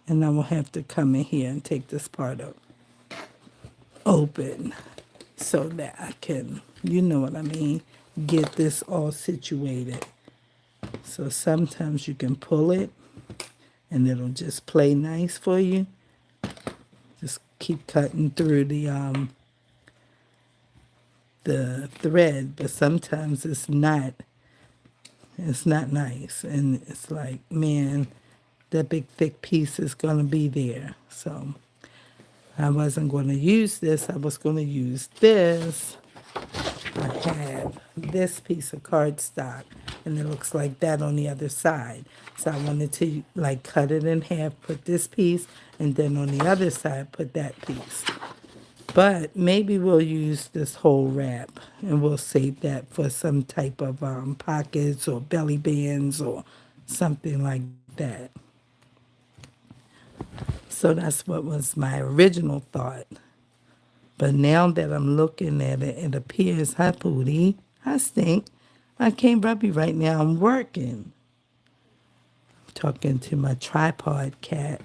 and I will have to come in here and take this part up open so that I can, you know what I mean, get this all situated. So sometimes you can pull it and it'll just play nice for you. Just keep cutting through the thread, but sometimes it's not nice, and it's like, man, that big thick piece is going to be there. So I wasn't going to use this. I was going to use this. I have this piece of cardstock, and it looks like that on the other side. So I wanted to like cut it in half, put this piece, and then on the other side put that piece. But maybe we'll use this whole wrap, and we'll save that for some type of pockets or belly bands or something like that. So that's what was my original thought. But now that I'm looking at it, it appears, hi Pootie, hi Stink. I can't rub you right now, I'm working. Talking to my tripod cat.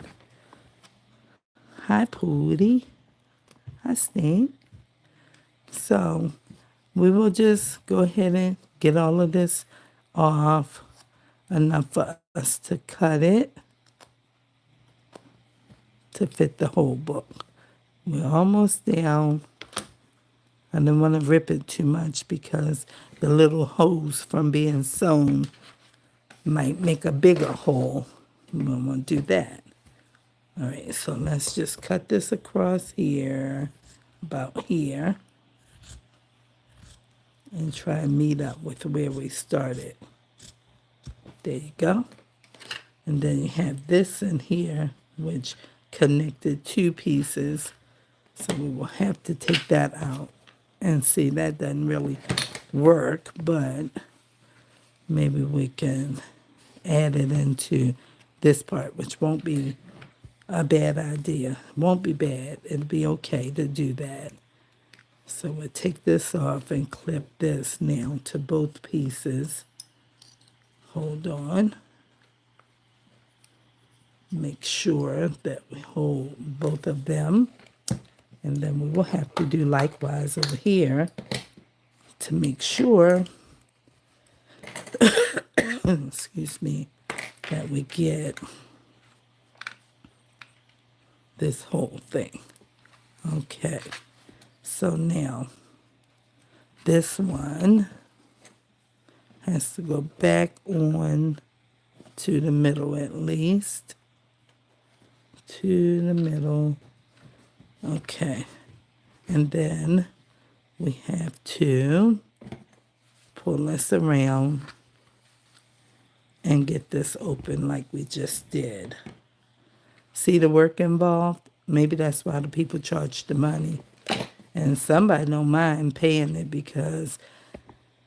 Hi Pootie, hi Stink. So we will just go ahead and get all of this off, enough for us to cut it to fit the whole book. We're almost down. I didn't want to rip it too much because the little holes from being sewn might make a bigger hole. We don't want to do that. All right, so let's just cut this across here, about here, and try and meet up with where we started. There you go. And then you have this in here, which connected two pieces. So we will have to take that out. And see, that doesn't really work, but maybe we can add it into this part, which won't be a bad idea. Won't be bad. It'll be okay to do that. So we'll take this off and clip this now to both pieces. Hold on. Make sure that we hold both of them. And then we will have to do likewise over here to make sure, excuse me, that we get this whole thing. Okay, so now this one has to go back on to the middle at least. To the middle. Okay, and then we have to pull this around and get this open like we just did. See the work involved? Maybe that's why the people charge the money. And somebody don't mind paying it because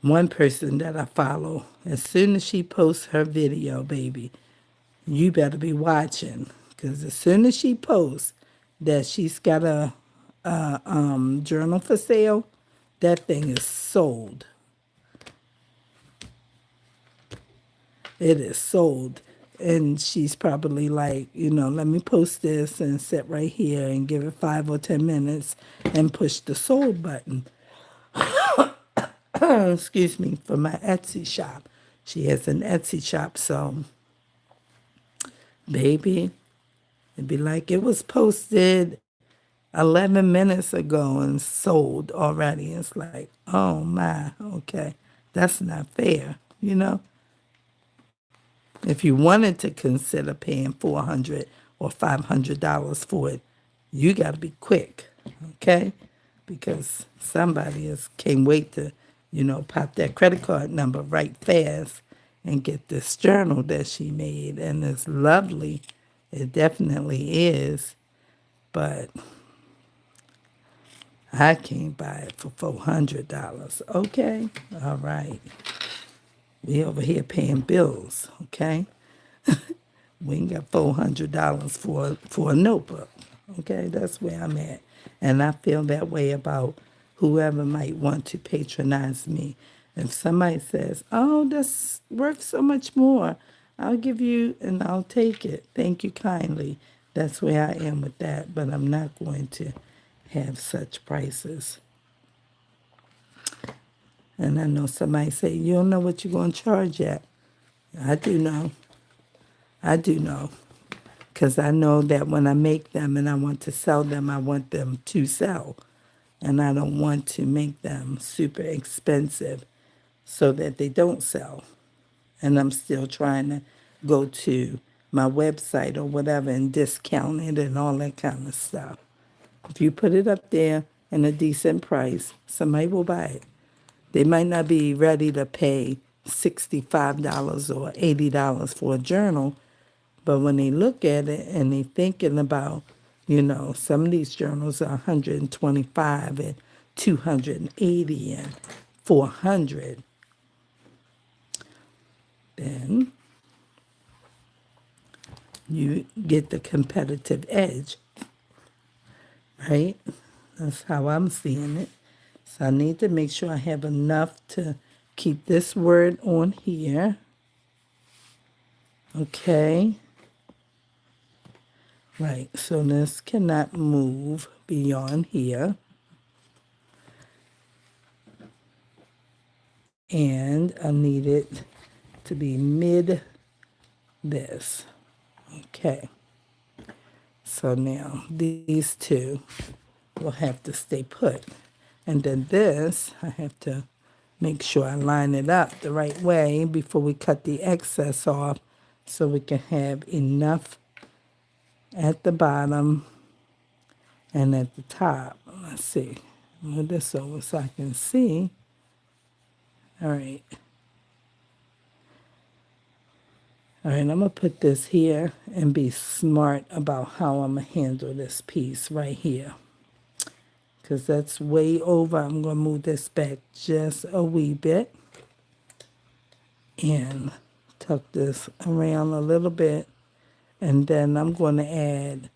one person that I follow, as soon as she posts her video, baby, you better be watching. Because as soon as she posts that she's got a journal for sale, that thing is sold. It is sold. And she's probably like, let me post this and sit right here and give it 5 or 10 minutes and push the sold button. Excuse me, for my Etsy shop. She has an Etsy shop, so baby, it'd be like it was posted 11 minutes ago and sold already. It's like, oh my, okay, that's not fair, If you wanted to consider paying $400 or $500 for it, you got to be quick, okay? Because somebody can't wait to, pop that credit card number right fast and get this journal that she made. And it's lovely. It definitely is. But I can't buy it for $400. Okay? All right. We over here paying bills, okay? We ain't got $400 for a notebook. Okay, that's where I'm at. And I feel that way about whoever might want to patronize me. If somebody says, oh, that's worth so much more, I'll give you and I'll take it. Thank you kindly. That's where I am with that. But I'm not going to have such prices. And I know somebody say, you don't know what you're going to charge yet. I do know. I do know. Because I know that when I make them and I want to sell them, I want them to sell. And I don't want to make them super expensive so that they don't sell. And I'm still trying to go to my website or whatever and discount it and all that kind of stuff. If you put it up there in a decent price, somebody will buy it. They might not be ready to pay $65 or $80 for a journal, but when they look at it and they thinking about, some of these journals are 125 and 280 and 400, then you get the competitive edge, right? That's how I'm seeing it. So I need to make sure I have enough to keep this word on here. Okay. Right, so this cannot move beyond here. And I need it to be mid this. Okay. So now these two will have to stay put. And then this, I have to make sure I line it up the right way before we cut the excess off so we can have enough at the bottom and at the top. Let's see. Move this over so I can see. All right. All right, I'm going to put this here and be smart about how I'm going to handle this piece right here. Because that's way over. I'm going to move this back just a wee bit. And tuck this around a little bit. And then I'm going to add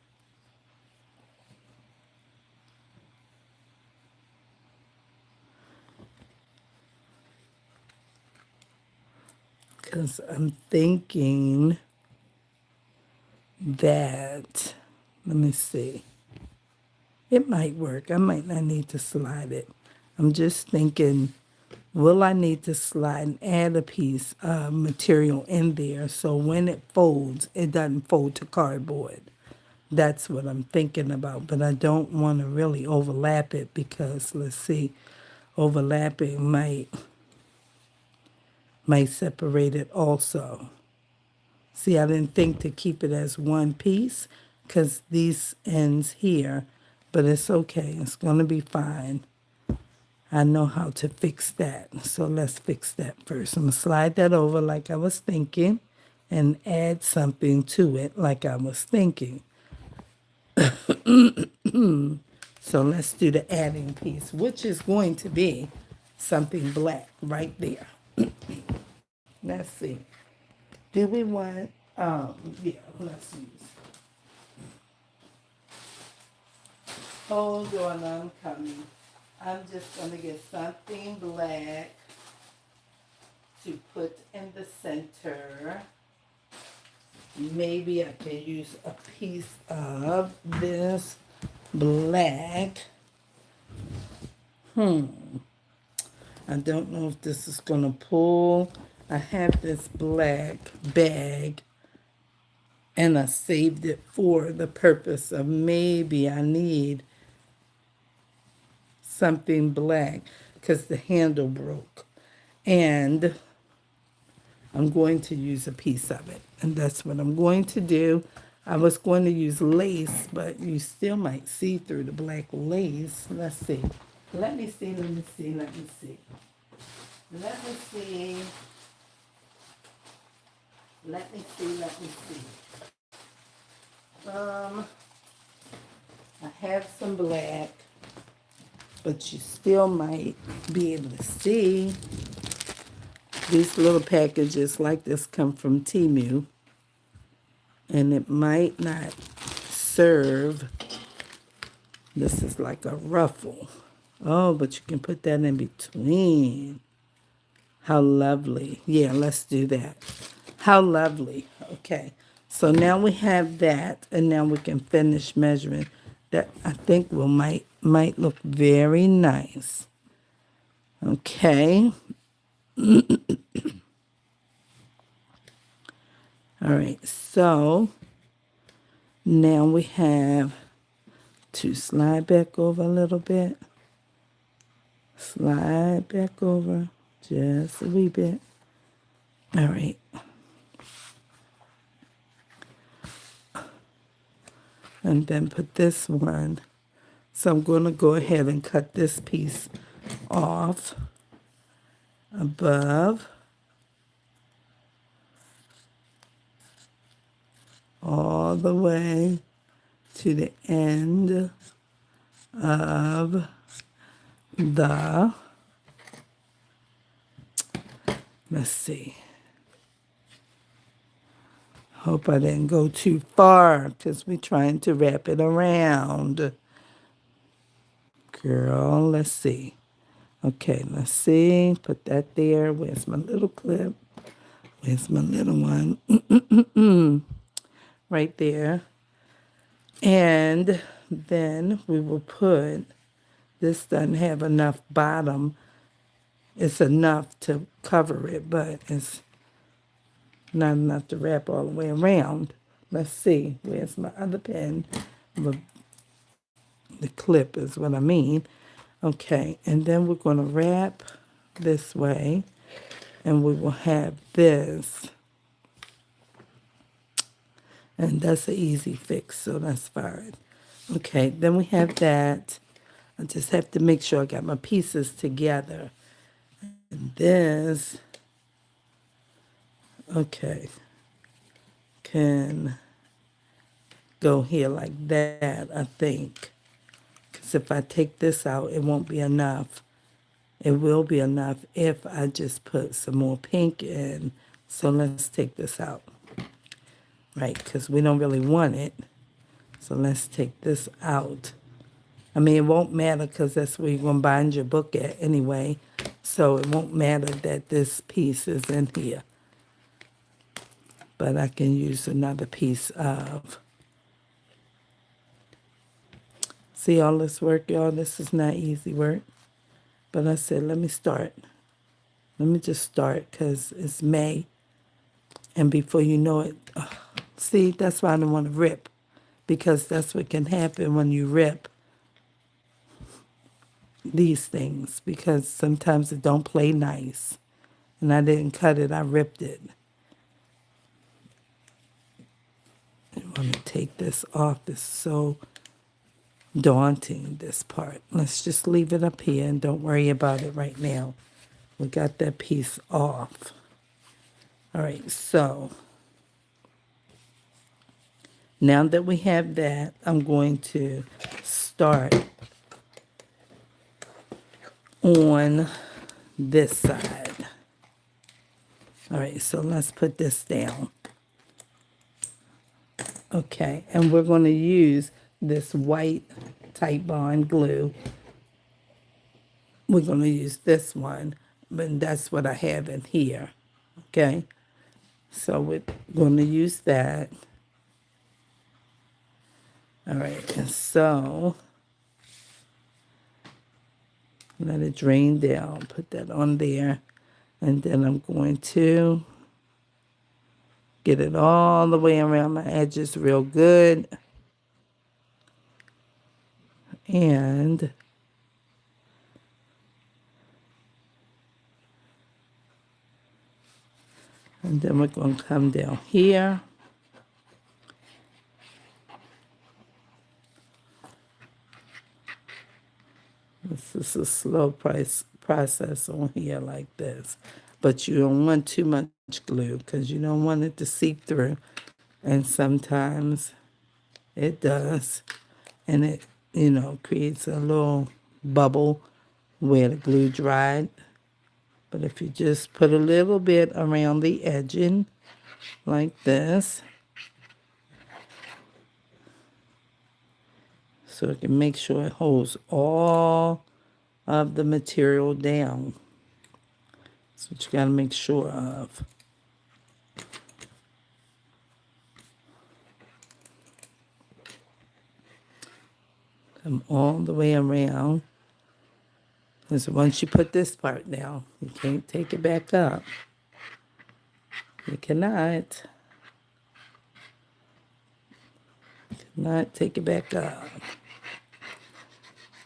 because I'm thinking that, let me see, it might work. I might not need to slide it. I'm just thinking, will I need to slide and add a piece of material in there so when it folds, it doesn't fold to cardboard? That's what I'm thinking about, but I don't want to really overlap it because, let's see, overlapping might separate it also. See, I didn't think to keep it as one piece because these ends here, but it's okay. It's going to be fine. I know how to fix that. So let's fix that first. I'm going to slide that over like I was thinking and add something to it like I was thinking. So let's do the adding piece, which is going to be something black right there. Let's see. Do we want Yeah, let's use. Hold on, I'm coming. I'm just gonna get something black to put in the center. Maybe I can use a piece of this black. I don't know if this is gonna pull. I have this black bag and I saved it for the purpose of maybe I need something black because the handle broke. And I'm going to use a piece of it. And that's what I'm going to do. I was going to use lace, but you still might see through the black lace. Let's see. Let me see, let me see, let me see. Let me see. Let me see, let me see. I have some black, but you still might be able to see. These little packages like this come from Temu, and it might not serve. This is like a ruffle. Oh, but you can put that in between. How lovely. Yeah, let's do that. How lovely. Okay. So now we have that, and now we can finish measuring. That I think might look very nice. Okay. All right. So now we have to slide back over a little bit. Slide back over just a wee bit. All right. And then put this one. So I'm going to go ahead and cut this piece off above all the way to the end of the, let's see. Hope I didn't go too far because we're trying to wrap it around. Girl, let's see. Okay, let's see. Put that there. Where's my little clip? Where's my little one? Right there. And then we will put, this doesn't have enough bottom. It's enough to cover it, but it's not enough to wrap all the way around. Let's see. Where's my other pen? The clip is what I mean. Okay, and then we're going to wrap this way, and we will have this. And that's an easy fix, so that's fine. Okay, then we have that. I just have to make sure I got my pieces together. And this, okay, can go here like that, I think. Because if I take this out, it won't be enough. It will be enough if I just put some more pink in. So let's take this out. Right, because we don't really want it. So let's take this out. I mean, it won't matter because that's where you're going to bind your book at anyway. So it won't matter that this piece is in here. But I can use another piece of... See all this work, y'all? This is not easy work. But I said, let me start. Let me just start because it's May. And before you know it... see, that's why I don't want to rip. Because that's what can happen when you rip these things. Because sometimes it don't play nice. And I didn't cut it, I ripped it. I want to take this off. It's so daunting, this part. Let's just leave it up here and don't worry about it right now. We got that piece off. All right, so now that we have that, I'm going to start on this side. All right, so let's put this down. Okay, and we're going to use this white Type Bond glue. We're going to use this one, but that's what I have in here. Okay, so we're going to use that. All right, and so let it drain down. Put that on there, and then I'm going to get it all the way around my edges real good. And then we're going to come down here. This is a slow process on here like this. But you don't want too much glue because you don't want it to seep through. And sometimes it does. And it, creates a little bubble where the glue dried. But if you just put a little bit around the edging like this, so it can make sure it holds all of the material down. That's what you got to make sure of. Come all the way around. Because once you put this part down, you can't take it back up. You cannot take it back up.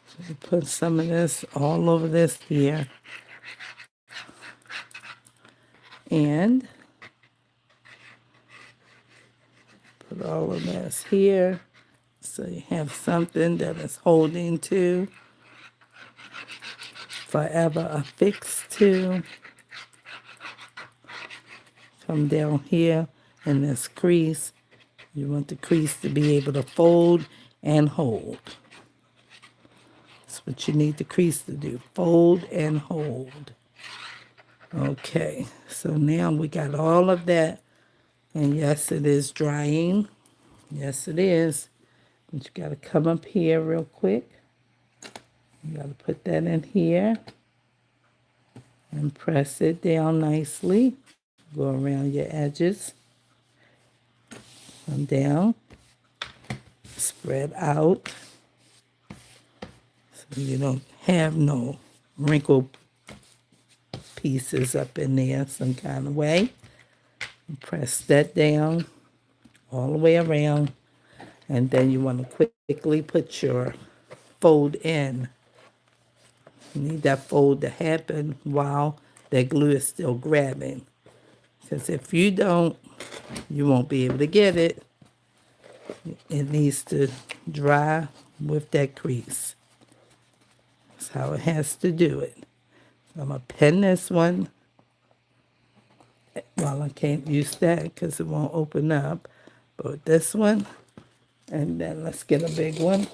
So you put some of this all over this here. And put all of this here. So you have something that is holding to, forever affixed to. Come down here in this crease. You want the crease to be able to fold and hold. That's what you need the crease to do, fold and hold. Okay, so now we got all of that. And yes, it is drying. Yes, it is. But you got to come up here real quick. You got to put that in here and press it down nicely. Go around your edges. Come down. Spread out. So you don't have no wrinkle pieces up in there some kind of way. Press that down all the way around. And then you want to quickly put your fold in. You need that fold to happen while that glue is still grabbing. Because if you don't, you won't be able to get it. It needs to dry with that crease. That's how it has to do it. So I'm going to pin this one. Well, I can't use that because it won't open up. But with this one, and then let's get a big one.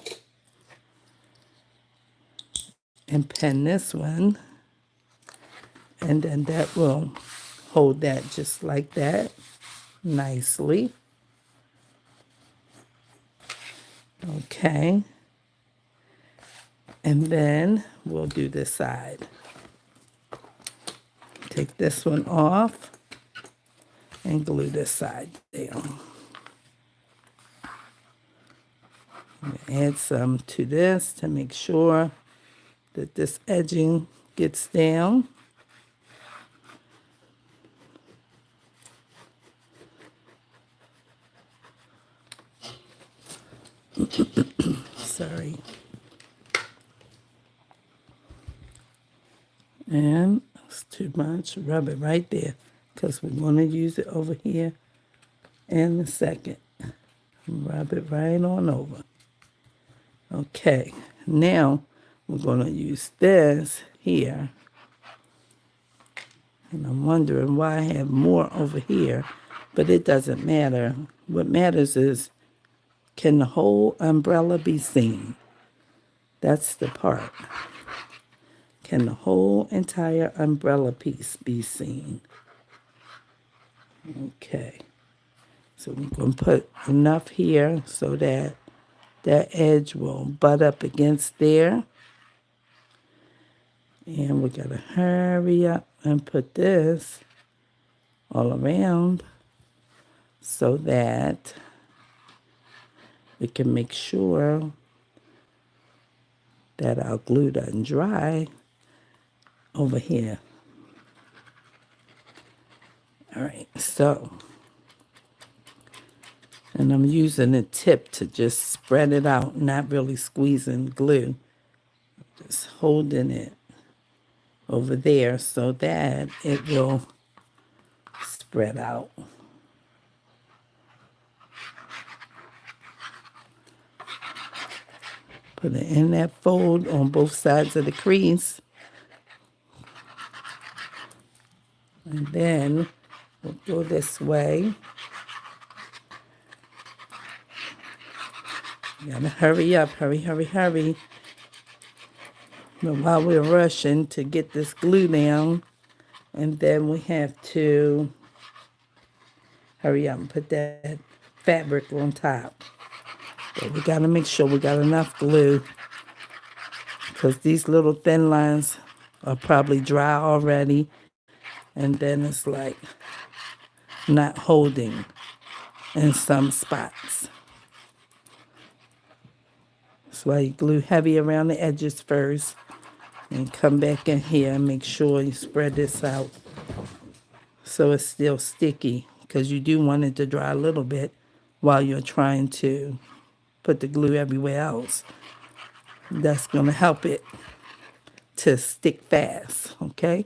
And pin this one. And then that will hold that just like that, nicely. Okay. And then we'll do this side. Take this one off and glue this side down. Add some to this to make sure that this edging gets down. Sorry. And it's too much. Rub it right there because we're going to use it over here in a second. Rub it right on over. Okay, now we're going to use this here. And I'm wondering why I have more over here, but it doesn't matter. What matters is, can the whole umbrella be seen? That's the part. Can the whole entire umbrella piece be seen? Okay. So we're going to put enough here so that that edge will butt up against there. And we got to hurry up and put this all around so that we can make sure that our glue doesn't dry over here. All right, so, and I'm using a tip to just spread it out, not really squeezing glue. Just holding it over there so that it will spread out. Put it in that fold on both sides of the crease. And then we'll go this way. You gotta hurry up, hurry. But while we're rushing to get this glue down, and then we have to hurry up and put that fabric on top. But we gotta make sure we got enough glue because these little thin lines are probably dry already, and then it's like not holding in some spots. That's why you glue heavy around the edges first and come back in here and make sure you spread this out so it's still sticky, because you do want it to dry a little bit while you're trying to put the glue everywhere else. That's going to help it to stick fast, okay?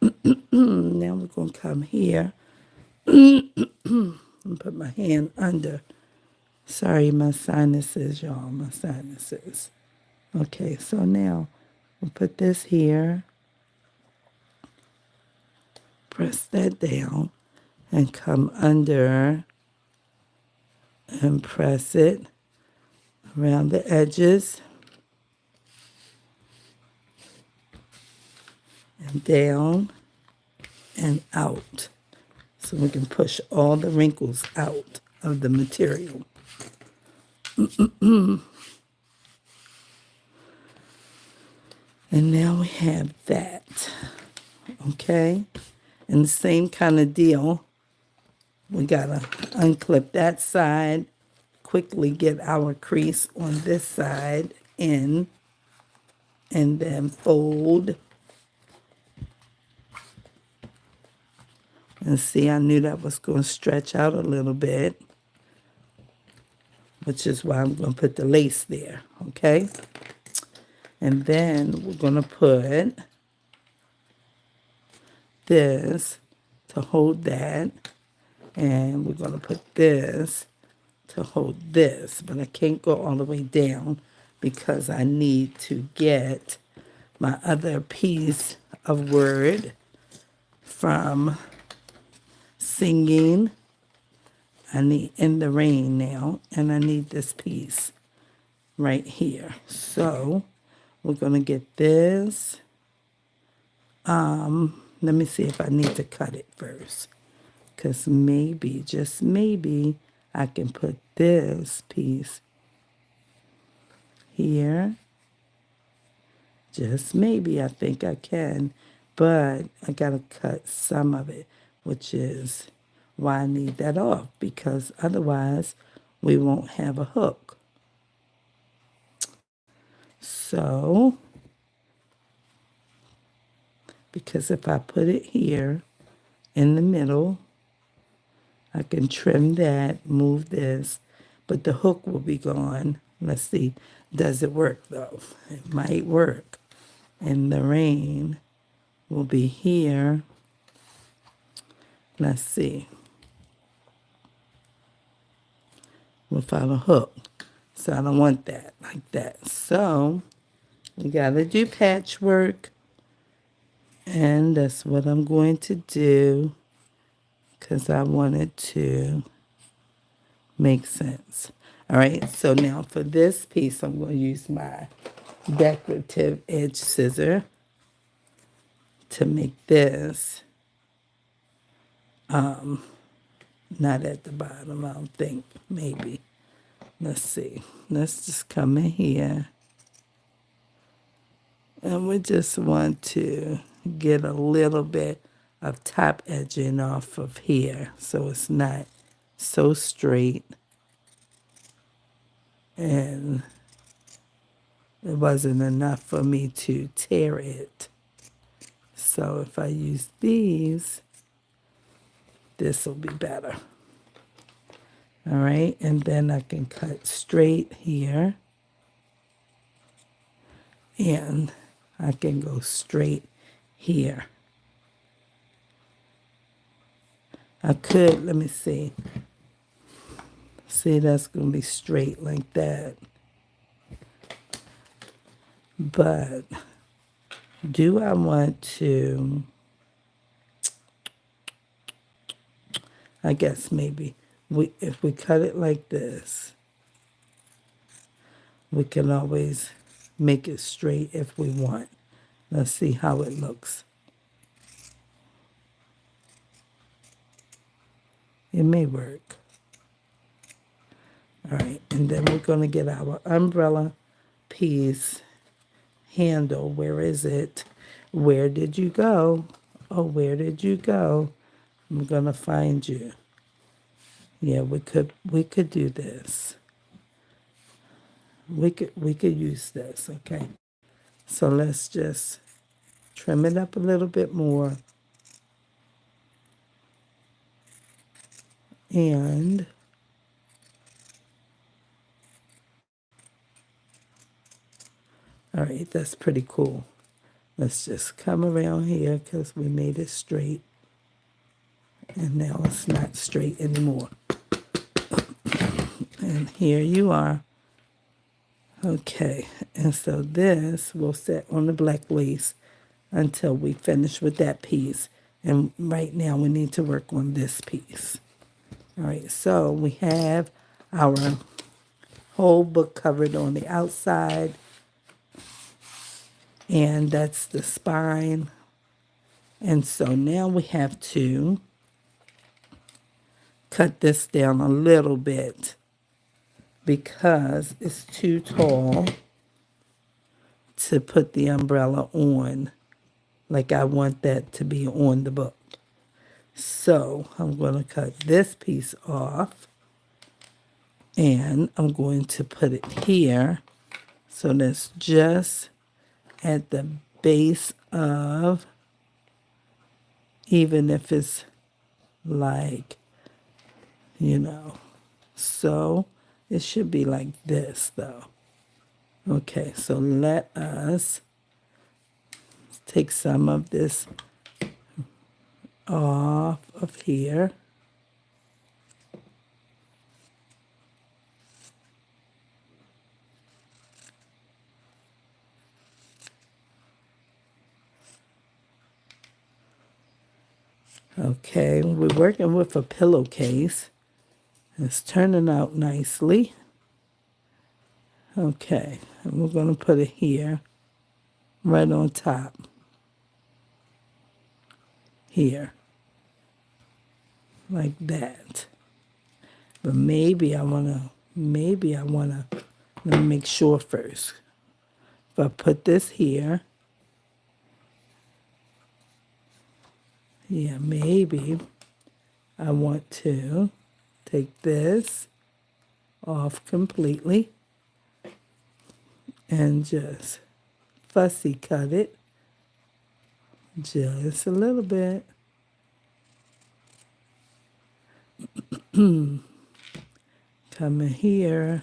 Now we're going to come here and put my hand under. Sorry, my sinuses, y'all, my sinuses. Okay, so now we'll put this here. Press that down and come under and press it around the edges and down and out so we can push all the wrinkles out of the material. And now we have that, okay? And the same kind of deal, we gotta unclip that side, quickly get our crease on this side in, and then fold. And see, I knew that was going to stretch out a little bit, which is why I'm going to put the lace there, okay? And then we're going to put this to hold that, and we're going to put this to hold this, but I can't go all the way down because I need to get my other piece of word from singing. I need In the Rain now, and I need this piece right here. So we're going to get this. Let me see if I need to cut it first, because maybe, just maybe, I can put this piece here. Just maybe, I think I can, but I got to cut some of it, which is why I need that off, because otherwise we won't have a hook. So, because if I put it here in the middle, I can trim that, move this, but the hook will be gone. Let's see, does it work though? It might work. And the rain will be here. Let's see. Without a hook. So I don't want that like that. So we gotta do patchwork. And that's what I'm going to do, because I want it to make sense. All right, so now for this piece, I'm going to use my decorative edge scissor to make this Not at the bottom, I don't think. Maybe. Let's see. Let's just come in here. And we just want to get a little bit of top edging off of here so it's not so straight. And it wasn't enough for me to tear it. So if I use these, this will be better. All right, and then I can cut straight here. And I can go straight here. I could, let me see. See, that's going to be straight like that. But do I want to, I guess maybe, if we cut it like this, we can always make it straight if we want. Let's see how it looks. It may work. All right, and then we're going to get our umbrella piece handle. Where is it? Where did you go? Oh, where did you go? I'm going to find you. Yeah, we could do this. We could use this, okay? So let's just trim it up a little bit more. And all right, that's pretty cool. Let's just come around here because we made it straight. And now it's not straight anymore. And here you are. Okay, and so this will sit on the black lace until we finish with that piece. And right now we need to work on this piece. All right, so we have our whole book covered on the outside. And that's the spine. And so now we have to cut this down a little bit because it's too tall to put the umbrella on. Like I want that to be on the book. So I'm going to cut this piece off. And I'm going to put it here. So that's just at the base of, even if it's like, so it should be like this though. Okay, so let us take some of this off of here. Okay, we're working with a pillowcase. It's turning out nicely. Okay, and we're going to put it here, right on top. Here. Like that. But maybe I want to, let me make sure first. If I put this here, yeah, maybe I want to take this off completely and just fussy cut it just a little bit. Come in here.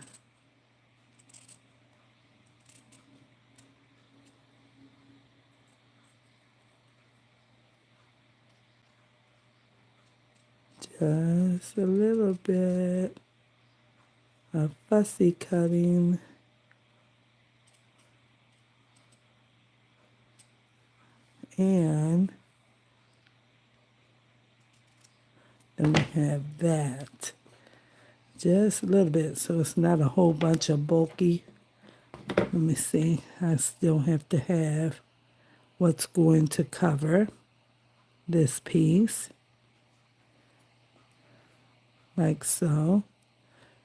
Just a little bit of fussy cutting. And then we have that. Just a little bit, so it's not a whole bunch of bulky. Let me see. I still have to have what's going to cover this piece. like so.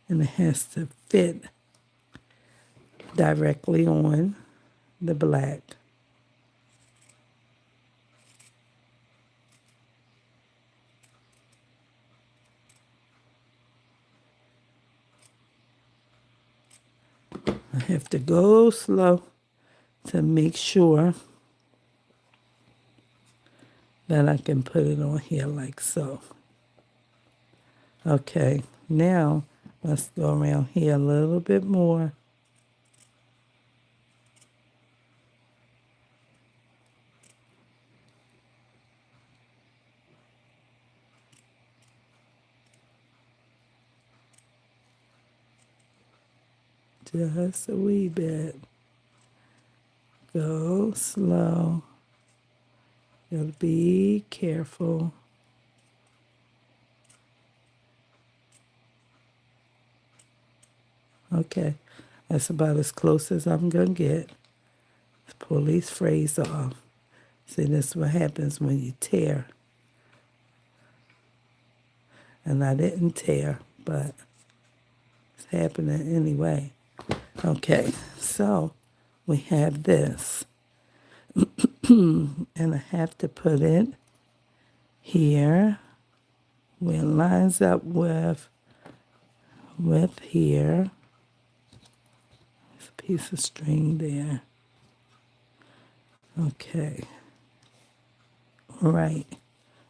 And it has to fit directly on the black. I have to go slow to make sure that I can put it on here like so. Okay, now let's go around here a little bit more. Just a wee bit. Go slow. Gotta be careful. Okay, that's about as close as I'm gonna get. Let's pull these frays off. See, this is what happens when you tear. And I didn't tear, but it's happening anyway. Okay, so we have this. And I have to put it here where it lines up with here. There's a piece of string there. Okay. All right.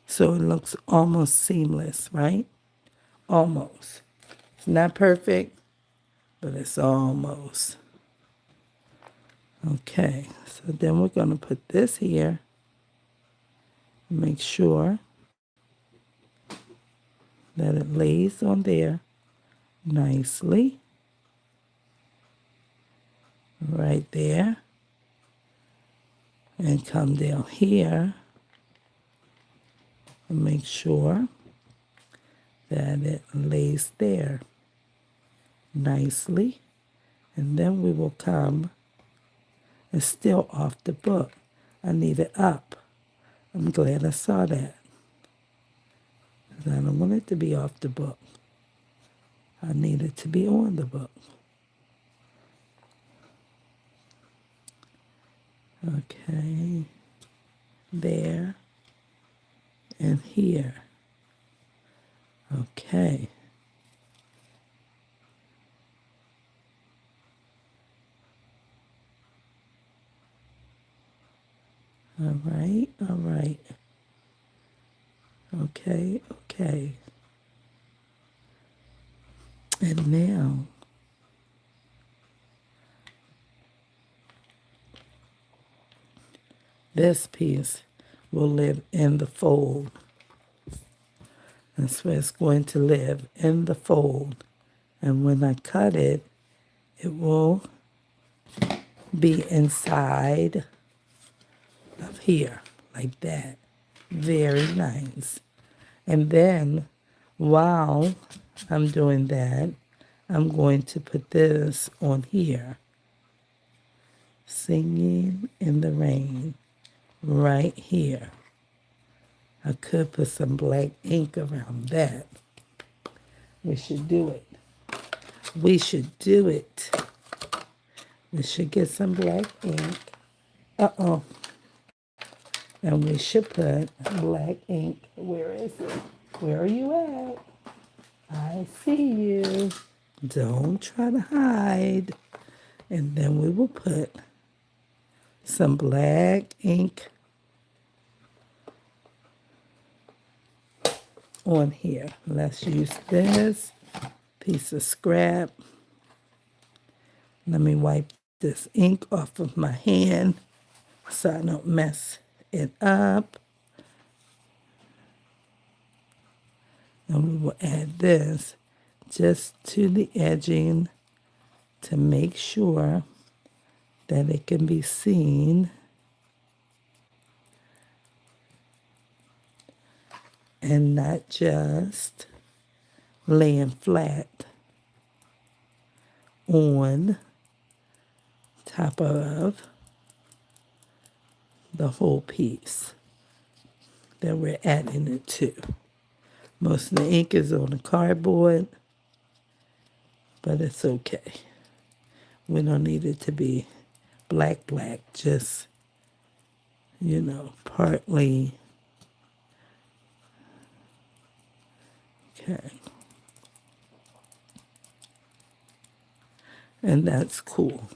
So it looks almost seamless, right? Almost. It's not perfect, but it's almost. Okay, so then we're going to put this here. Make sure that it lays on there nicely. Right there. And come down here and make sure that it lays there nicely. And then we will come. It's still off the book. I need it up. I'm glad I saw that. 'Cause I don't want it to be off the book. I need it to be on the book. Okay. There. And here. Okay. All right, all right. Okay, okay. And now, this piece will live in the fold. That's where it's going to live, in the fold. And when I cut it, it will be inside of here, like that. Very nice. And then, while I'm doing that, I'm going to put this on here. Singing in the Rain, right here. I could put some black ink around that. We should do it. We should do it. We should get some black ink. Uh-oh. And we should put black ink. Where is it? Where are you at? I see you. Don't try to hide. And then we will put some black ink on here. Let's use this piece of scrap. Let me wipe this ink off of my hand so I don't mess it up. And we will add this just to the edging to make sure that it can be seen. And not just laying flat on top of the whole piece that we're adding it to. Most of the ink is on the cardboard, but it's okay. We don't need it to be black, just, partly. Okay. And that's cool.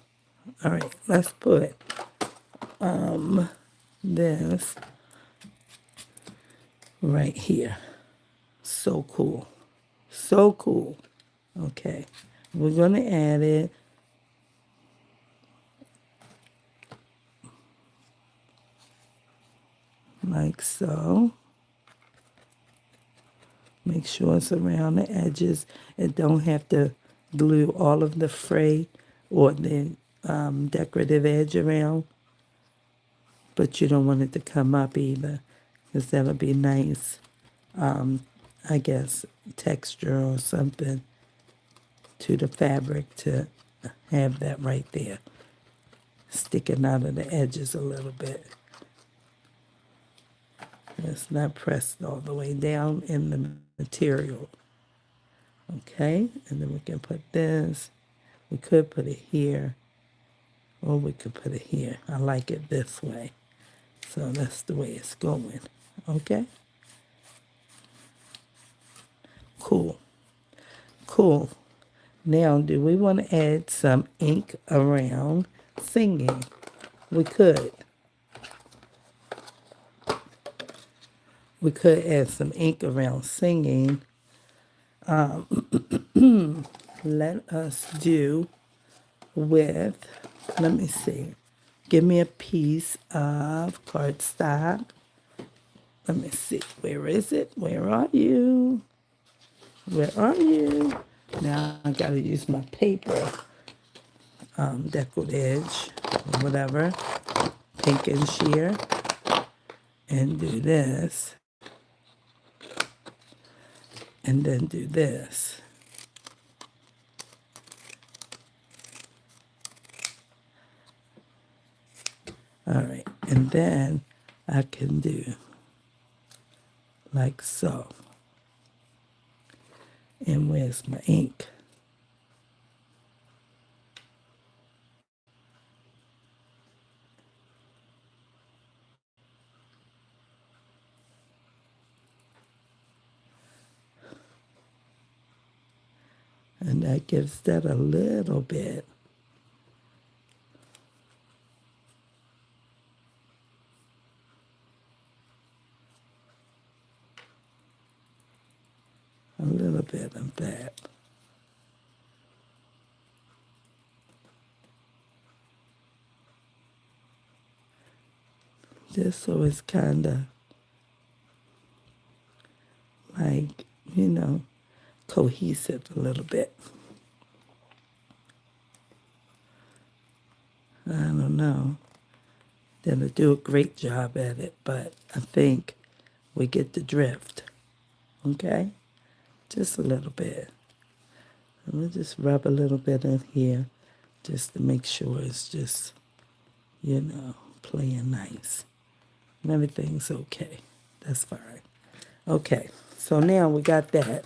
All right, let's put this right here. So cool. So cool. Okay. We're going to add it. Like so. Make sure it's around the edges. It don't have to glue all of the fray or the decorative edge around. But you don't want it to come up either, because that'll be nice, I guess, texture or something to the fabric to have that right there, sticking out of the edges a little bit. It's not pressed all the way down in the material. Okay, and then we can put this. We could put it here, or we could put it here. I like it this way. So that's the way it's going. Okay? Cool. Cool. Now, do we want to add some ink around singing? We could. We could add some ink around singing. Let us do with, let me see. Give me a piece of cardstock. Let me see. Where is it? Where are you? Where are you? Now I gotta use my paper, decorative edge, or whatever, pink and sheer, and do this, and then do this. All right, and then I can do like so. And where's my ink? And that gives that a little bit. A little bit of that. Just so it's kind of like, cohesive a little bit. I don't know. They'll do a great job at it, but I think we get the drift. Okay? Just a little bit. And we'll just rub a little bit in here just to make sure it's just, playing nice. And everything's okay. That's fine. Okay, so now we got that.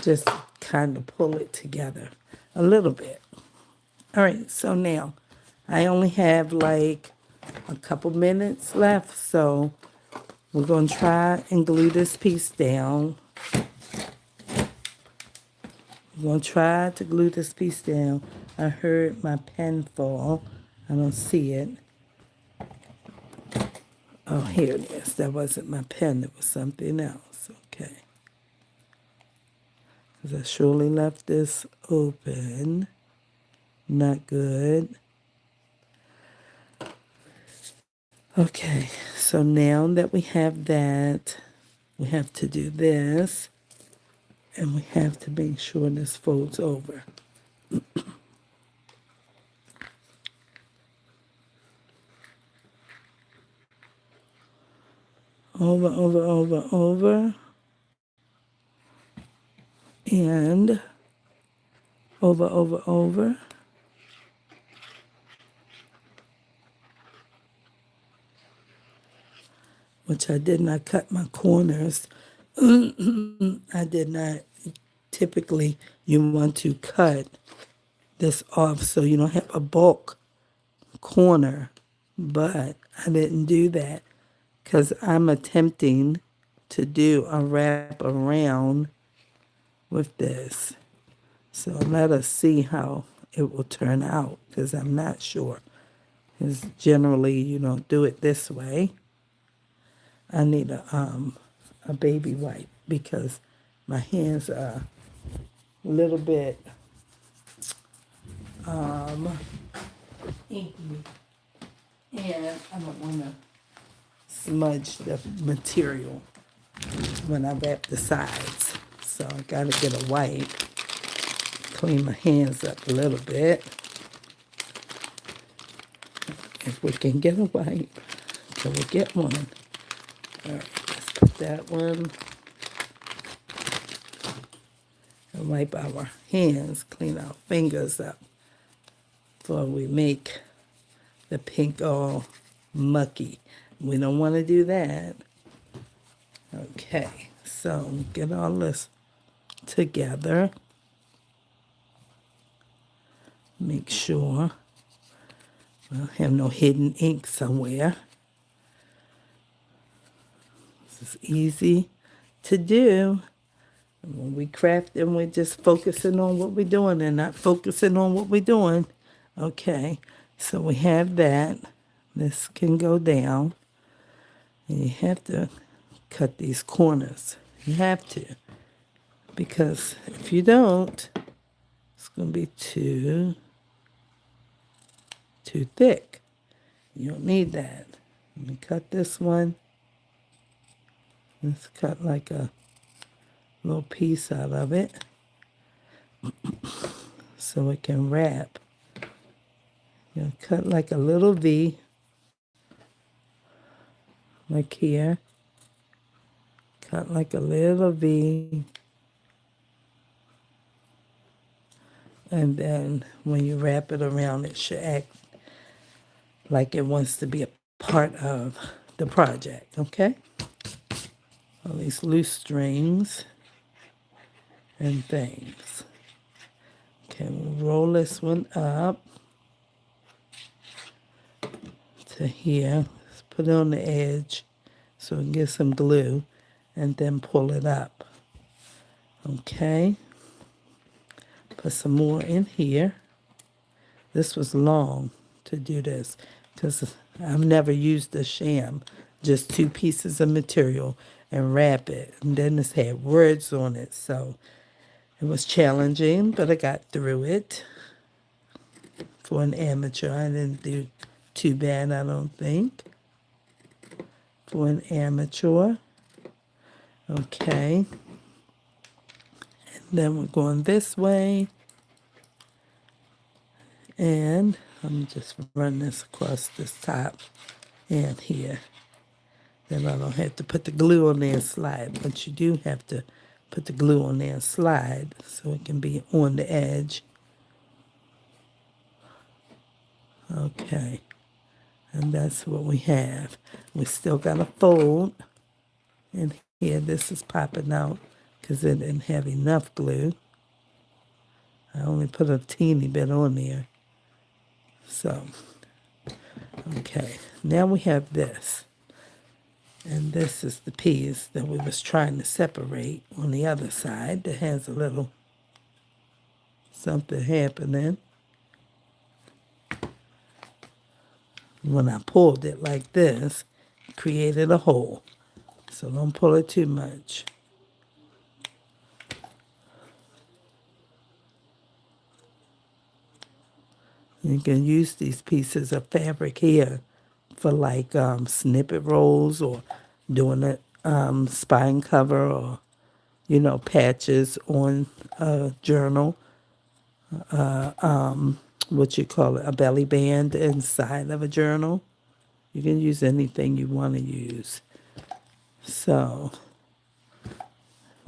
Just kind of pull it together a little bit. All right, so now I only have like a couple minutes left, so we're going to try and glue this piece down. We're going to try to glue this piece down. I heard my pen fall. I don't see it. Oh, here it is. That wasn't my pen. It was something else. Okay. Because I surely left this open. Not good. Okay. So now that we have that, we have to do this. And we have to make sure this folds over. Over, over, over, over. And over, over, over. Which I did not cut my corners I did not. Typically, you want to cut this off so you don't have a bulk corner, but I didn't do that because I'm attempting to do a wrap around with this. So let us see how it will turn out because I'm not sure. Because generally you don't do it this way. I need a baby wipe because my hands are a little bit inky and I don't want to smudge the material when I wrap the sides. So I got to get a wipe, clean my hands up a little bit. If we can get a wipe, can we get one? All right, let's put that one and wipe our hands, clean our fingers up before we make the pink all mucky. We don't want to do that. Okay, so get all this together. Make sure we don't have no hidden ink somewhere. This is easy to do. And when we craft and we're just focusing on what we're doing and not focusing on what we're doing. Okay, so we have that. This can go down. And you have to cut these corners. You have to. Because if you don't, it's going to be too thick. You don't need that. Let me cut this one. Let's cut like a little piece out of it so it can wrap. You cut like a little V, like here. Cut like a little V. And then when you wrap it around, it should act like it wants to be a part of the project, okay? All these loose strings and things. Okay, we'll roll this one up to here. Let's put it on the edge so we can get some glue and then pull it up. Okay. Put some more in here. This was long to do this because I've never used a sham. Just 2 pieces of material and wrap it. And then this had words on it, so it was challenging, but I got through it. For an amateur, I didn't do too bad, I don't think. For an amateur. Okay. And then we're going this way. And I'm just run this across this top and here. Then I don't have to put the glue on there and slide, but you do have to put the glue on there and slide so it can be on the edge. Okay, and that's what we have. We still got a fold, and here this is popping out because it didn't have enough glue. I only put a teeny bit on there. So, okay, now we have this. And this is the piece that we was trying to separate on the other side that has a little something happening. When I pulled it like this, it created a hole. So don't pull it too much. You can use these pieces of fabric here for like snippet rolls or doing a spine cover or, patches on a journal. What you call it, a belly band inside of a journal. You can use anything you want to use. So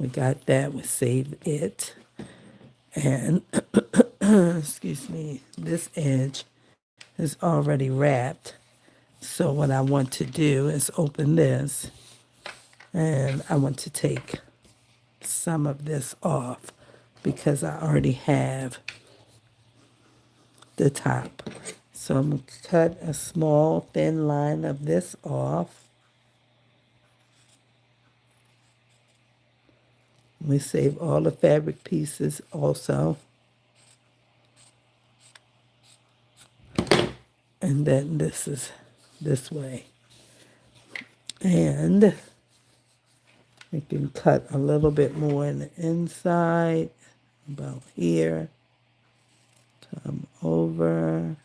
we got that. We saved it. And, excuse me, this edge is already wrapped. So what I want to do is open this And I want to take some of this off because I already have the top. So I'm going to cut a small thin line of this off. We save all the fabric pieces also. And then this is this way. And we can cut a little bit more in the inside, about here. Come over.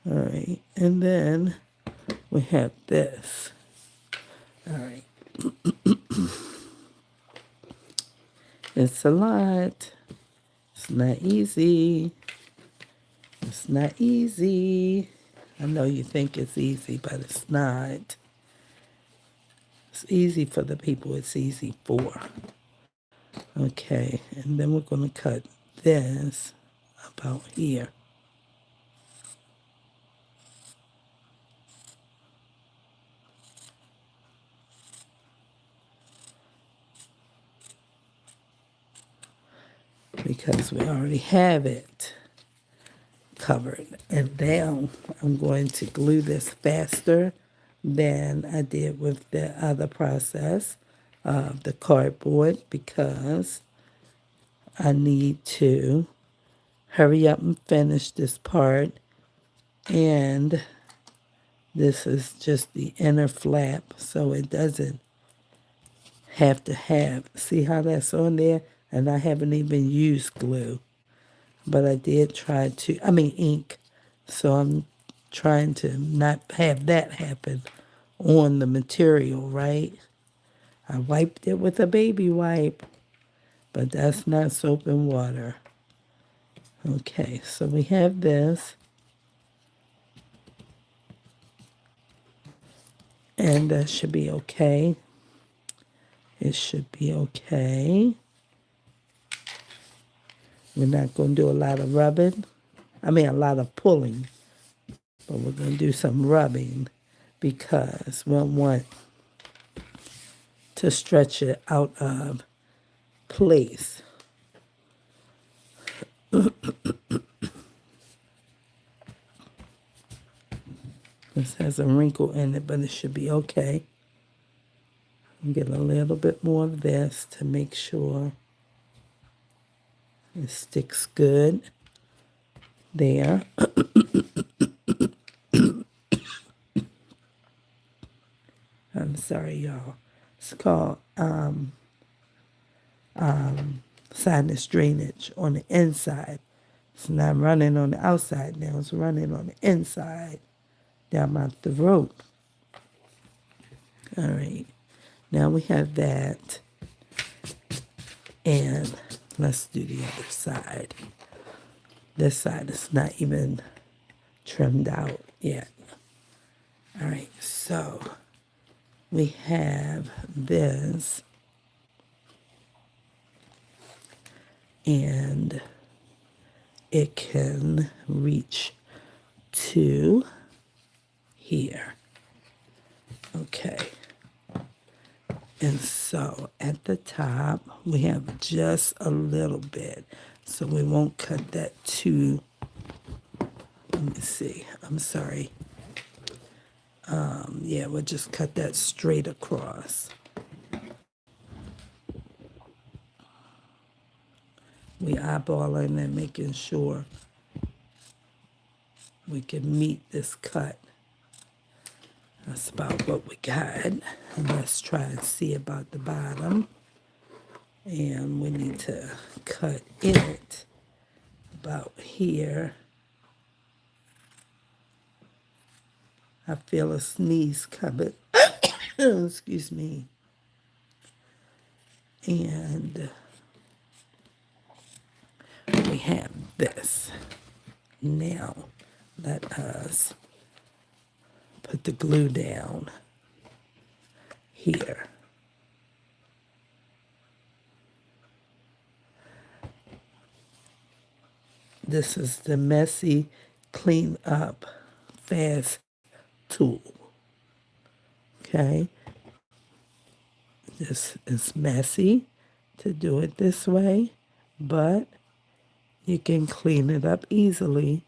All right, and then we have this. All right. It's a lot. It's not easy. It's not easy. I know you think it's easy, but it's not. It's easy for the people it's easy for. Okay, and then we're going to cut this about here. Because we already have it covered. And now I'm going to glue this faster than I did with the other process of the cardboard because I need to hurry up and finish this part. And this is just the inner flap, so it doesn't have to have. See how that's on there? And I haven't even used glue. But I did try to, ink. So I'm trying to not have that happen on the material, right? I wiped it with a baby wipe, but that's not soap and water. Okay, so we have this. And that should be okay. It should be okay. We're not going to do a lot of rubbing. A lot of pulling. But we're going to do some rubbing because we want to stretch it out of place. This has a wrinkle in it, but it should be okay. Get a little bit more of this to make sure it sticks good there. I'm sorry, y'all. It's called sinus drainage on the inside. It's not running on the outside now. It's running on the inside down my throat. All right. Now we have that. And let's do the other side. This side is not even trimmed out yet. All right. So we have this. And it can reach to here. Okay. And so at the top, we have just a little bit. So we won't cut that too. Let me see. I'm sorry. Yeah, we'll just cut that straight across. We eyeballing and making sure we can meet this cut. That's about what we got. And let's try and see about the bottom. And we need to cut it about here. I feel a sneeze coming. Excuse me. And we have this. Now, let us put the glue down here. This is the Messy clean up fast tool. Okay, this is messy to do it this way, but you can clean it up easily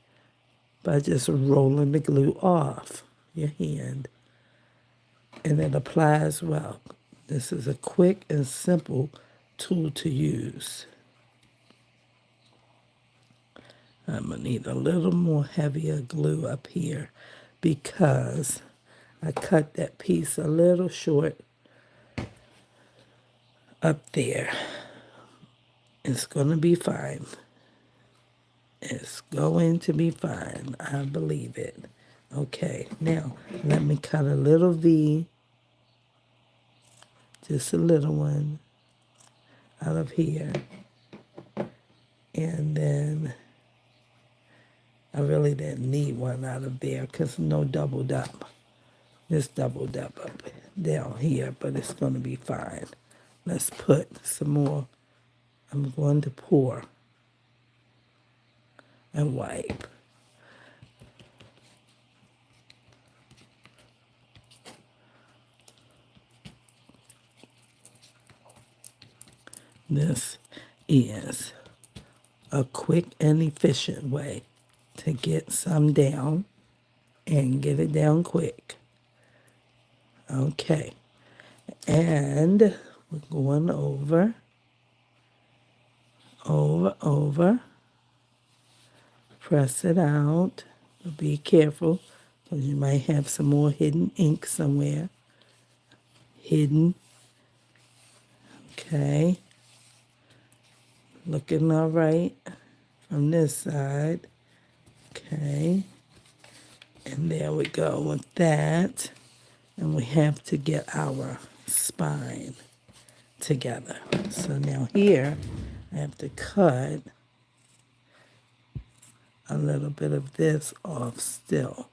by just rolling the glue off your hand, and it applies well. This is a quick and simple tool to use. I'm going to need a little more heavier glue up here because I cut that piece a little short up there. It's going to be fine. It's going to be fine. I believe it. Okay, now let me cut a little V, just a little one, out of here. And then I really didn't need one out of there because no doubled up. Just doubled up down here, but it's going to be fine. Let's put some more. I'm going to pour and wipe. This is a quick and efficient way to get some down and get it down quick. Okay, and we're going over, press it out. But be careful because you might have some more hidden ink somewhere. Hidden. Okay. Looking all right from this side. Okay. And there we go with that. And we have to get our spine together. So now here, I have to cut a little bit of this off still.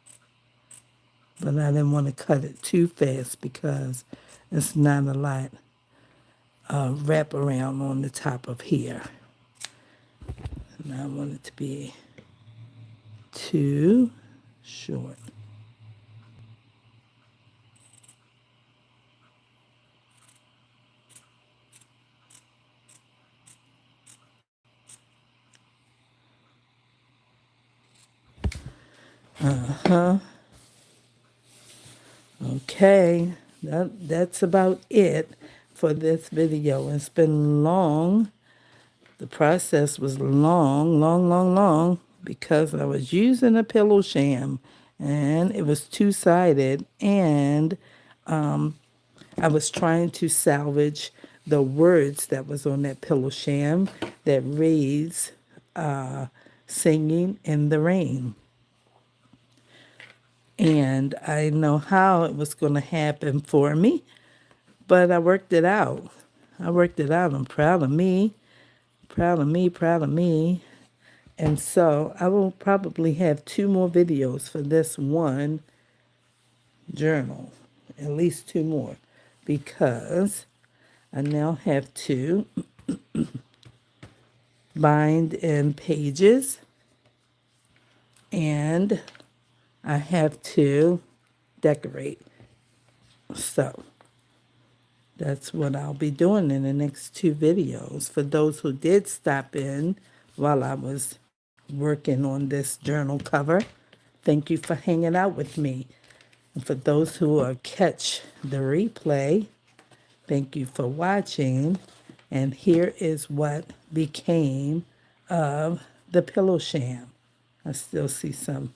But I didn't want to cut it too fast because it's not a lot wrap around on the top of here. And I want it to be too short. Okay, that's about it for this video. It's been long. The process was long because I was using a pillow sham and it was two-sided, and I was trying to salvage the words that was on that pillow sham that reads singing in the rain. And I know how it was going to happen for me, but I worked it out. I'm proud of me, proud of me, proud of me. And so I will probably have 2 more videos for this one journal, at least 2 more, because I now have to bind in pages, and I have to decorate. So that's what I'll be doing in the next 2 videos. For those who did stop in while I was working on this journal cover, thank you for hanging out with me. And for those who will catch the replay, thank you for watching. And here is what became of the pillow sham. I still see some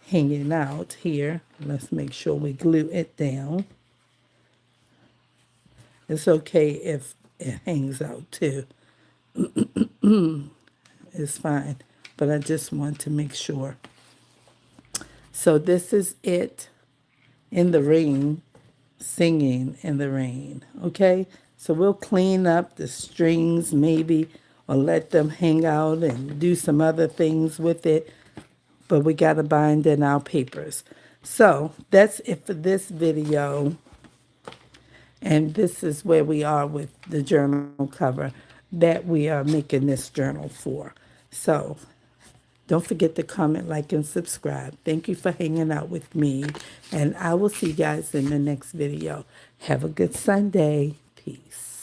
hanging out here. Let's make sure we glue it down. It's okay if it hangs out too. It's fine, but I just want to make sure. So this is it in the rain, singing in the rain, okay? So we'll clean up the strings maybe, or let them hang out and do some other things with it, but we got to bind in our papers. So that's it for this video. And this is where we are with the journal cover that we are making this journal for. So Don't forget to comment, like, and subscribe. Thank you for hanging out with me. And I will see you guys in the next video. Have a good Sunday. Peace.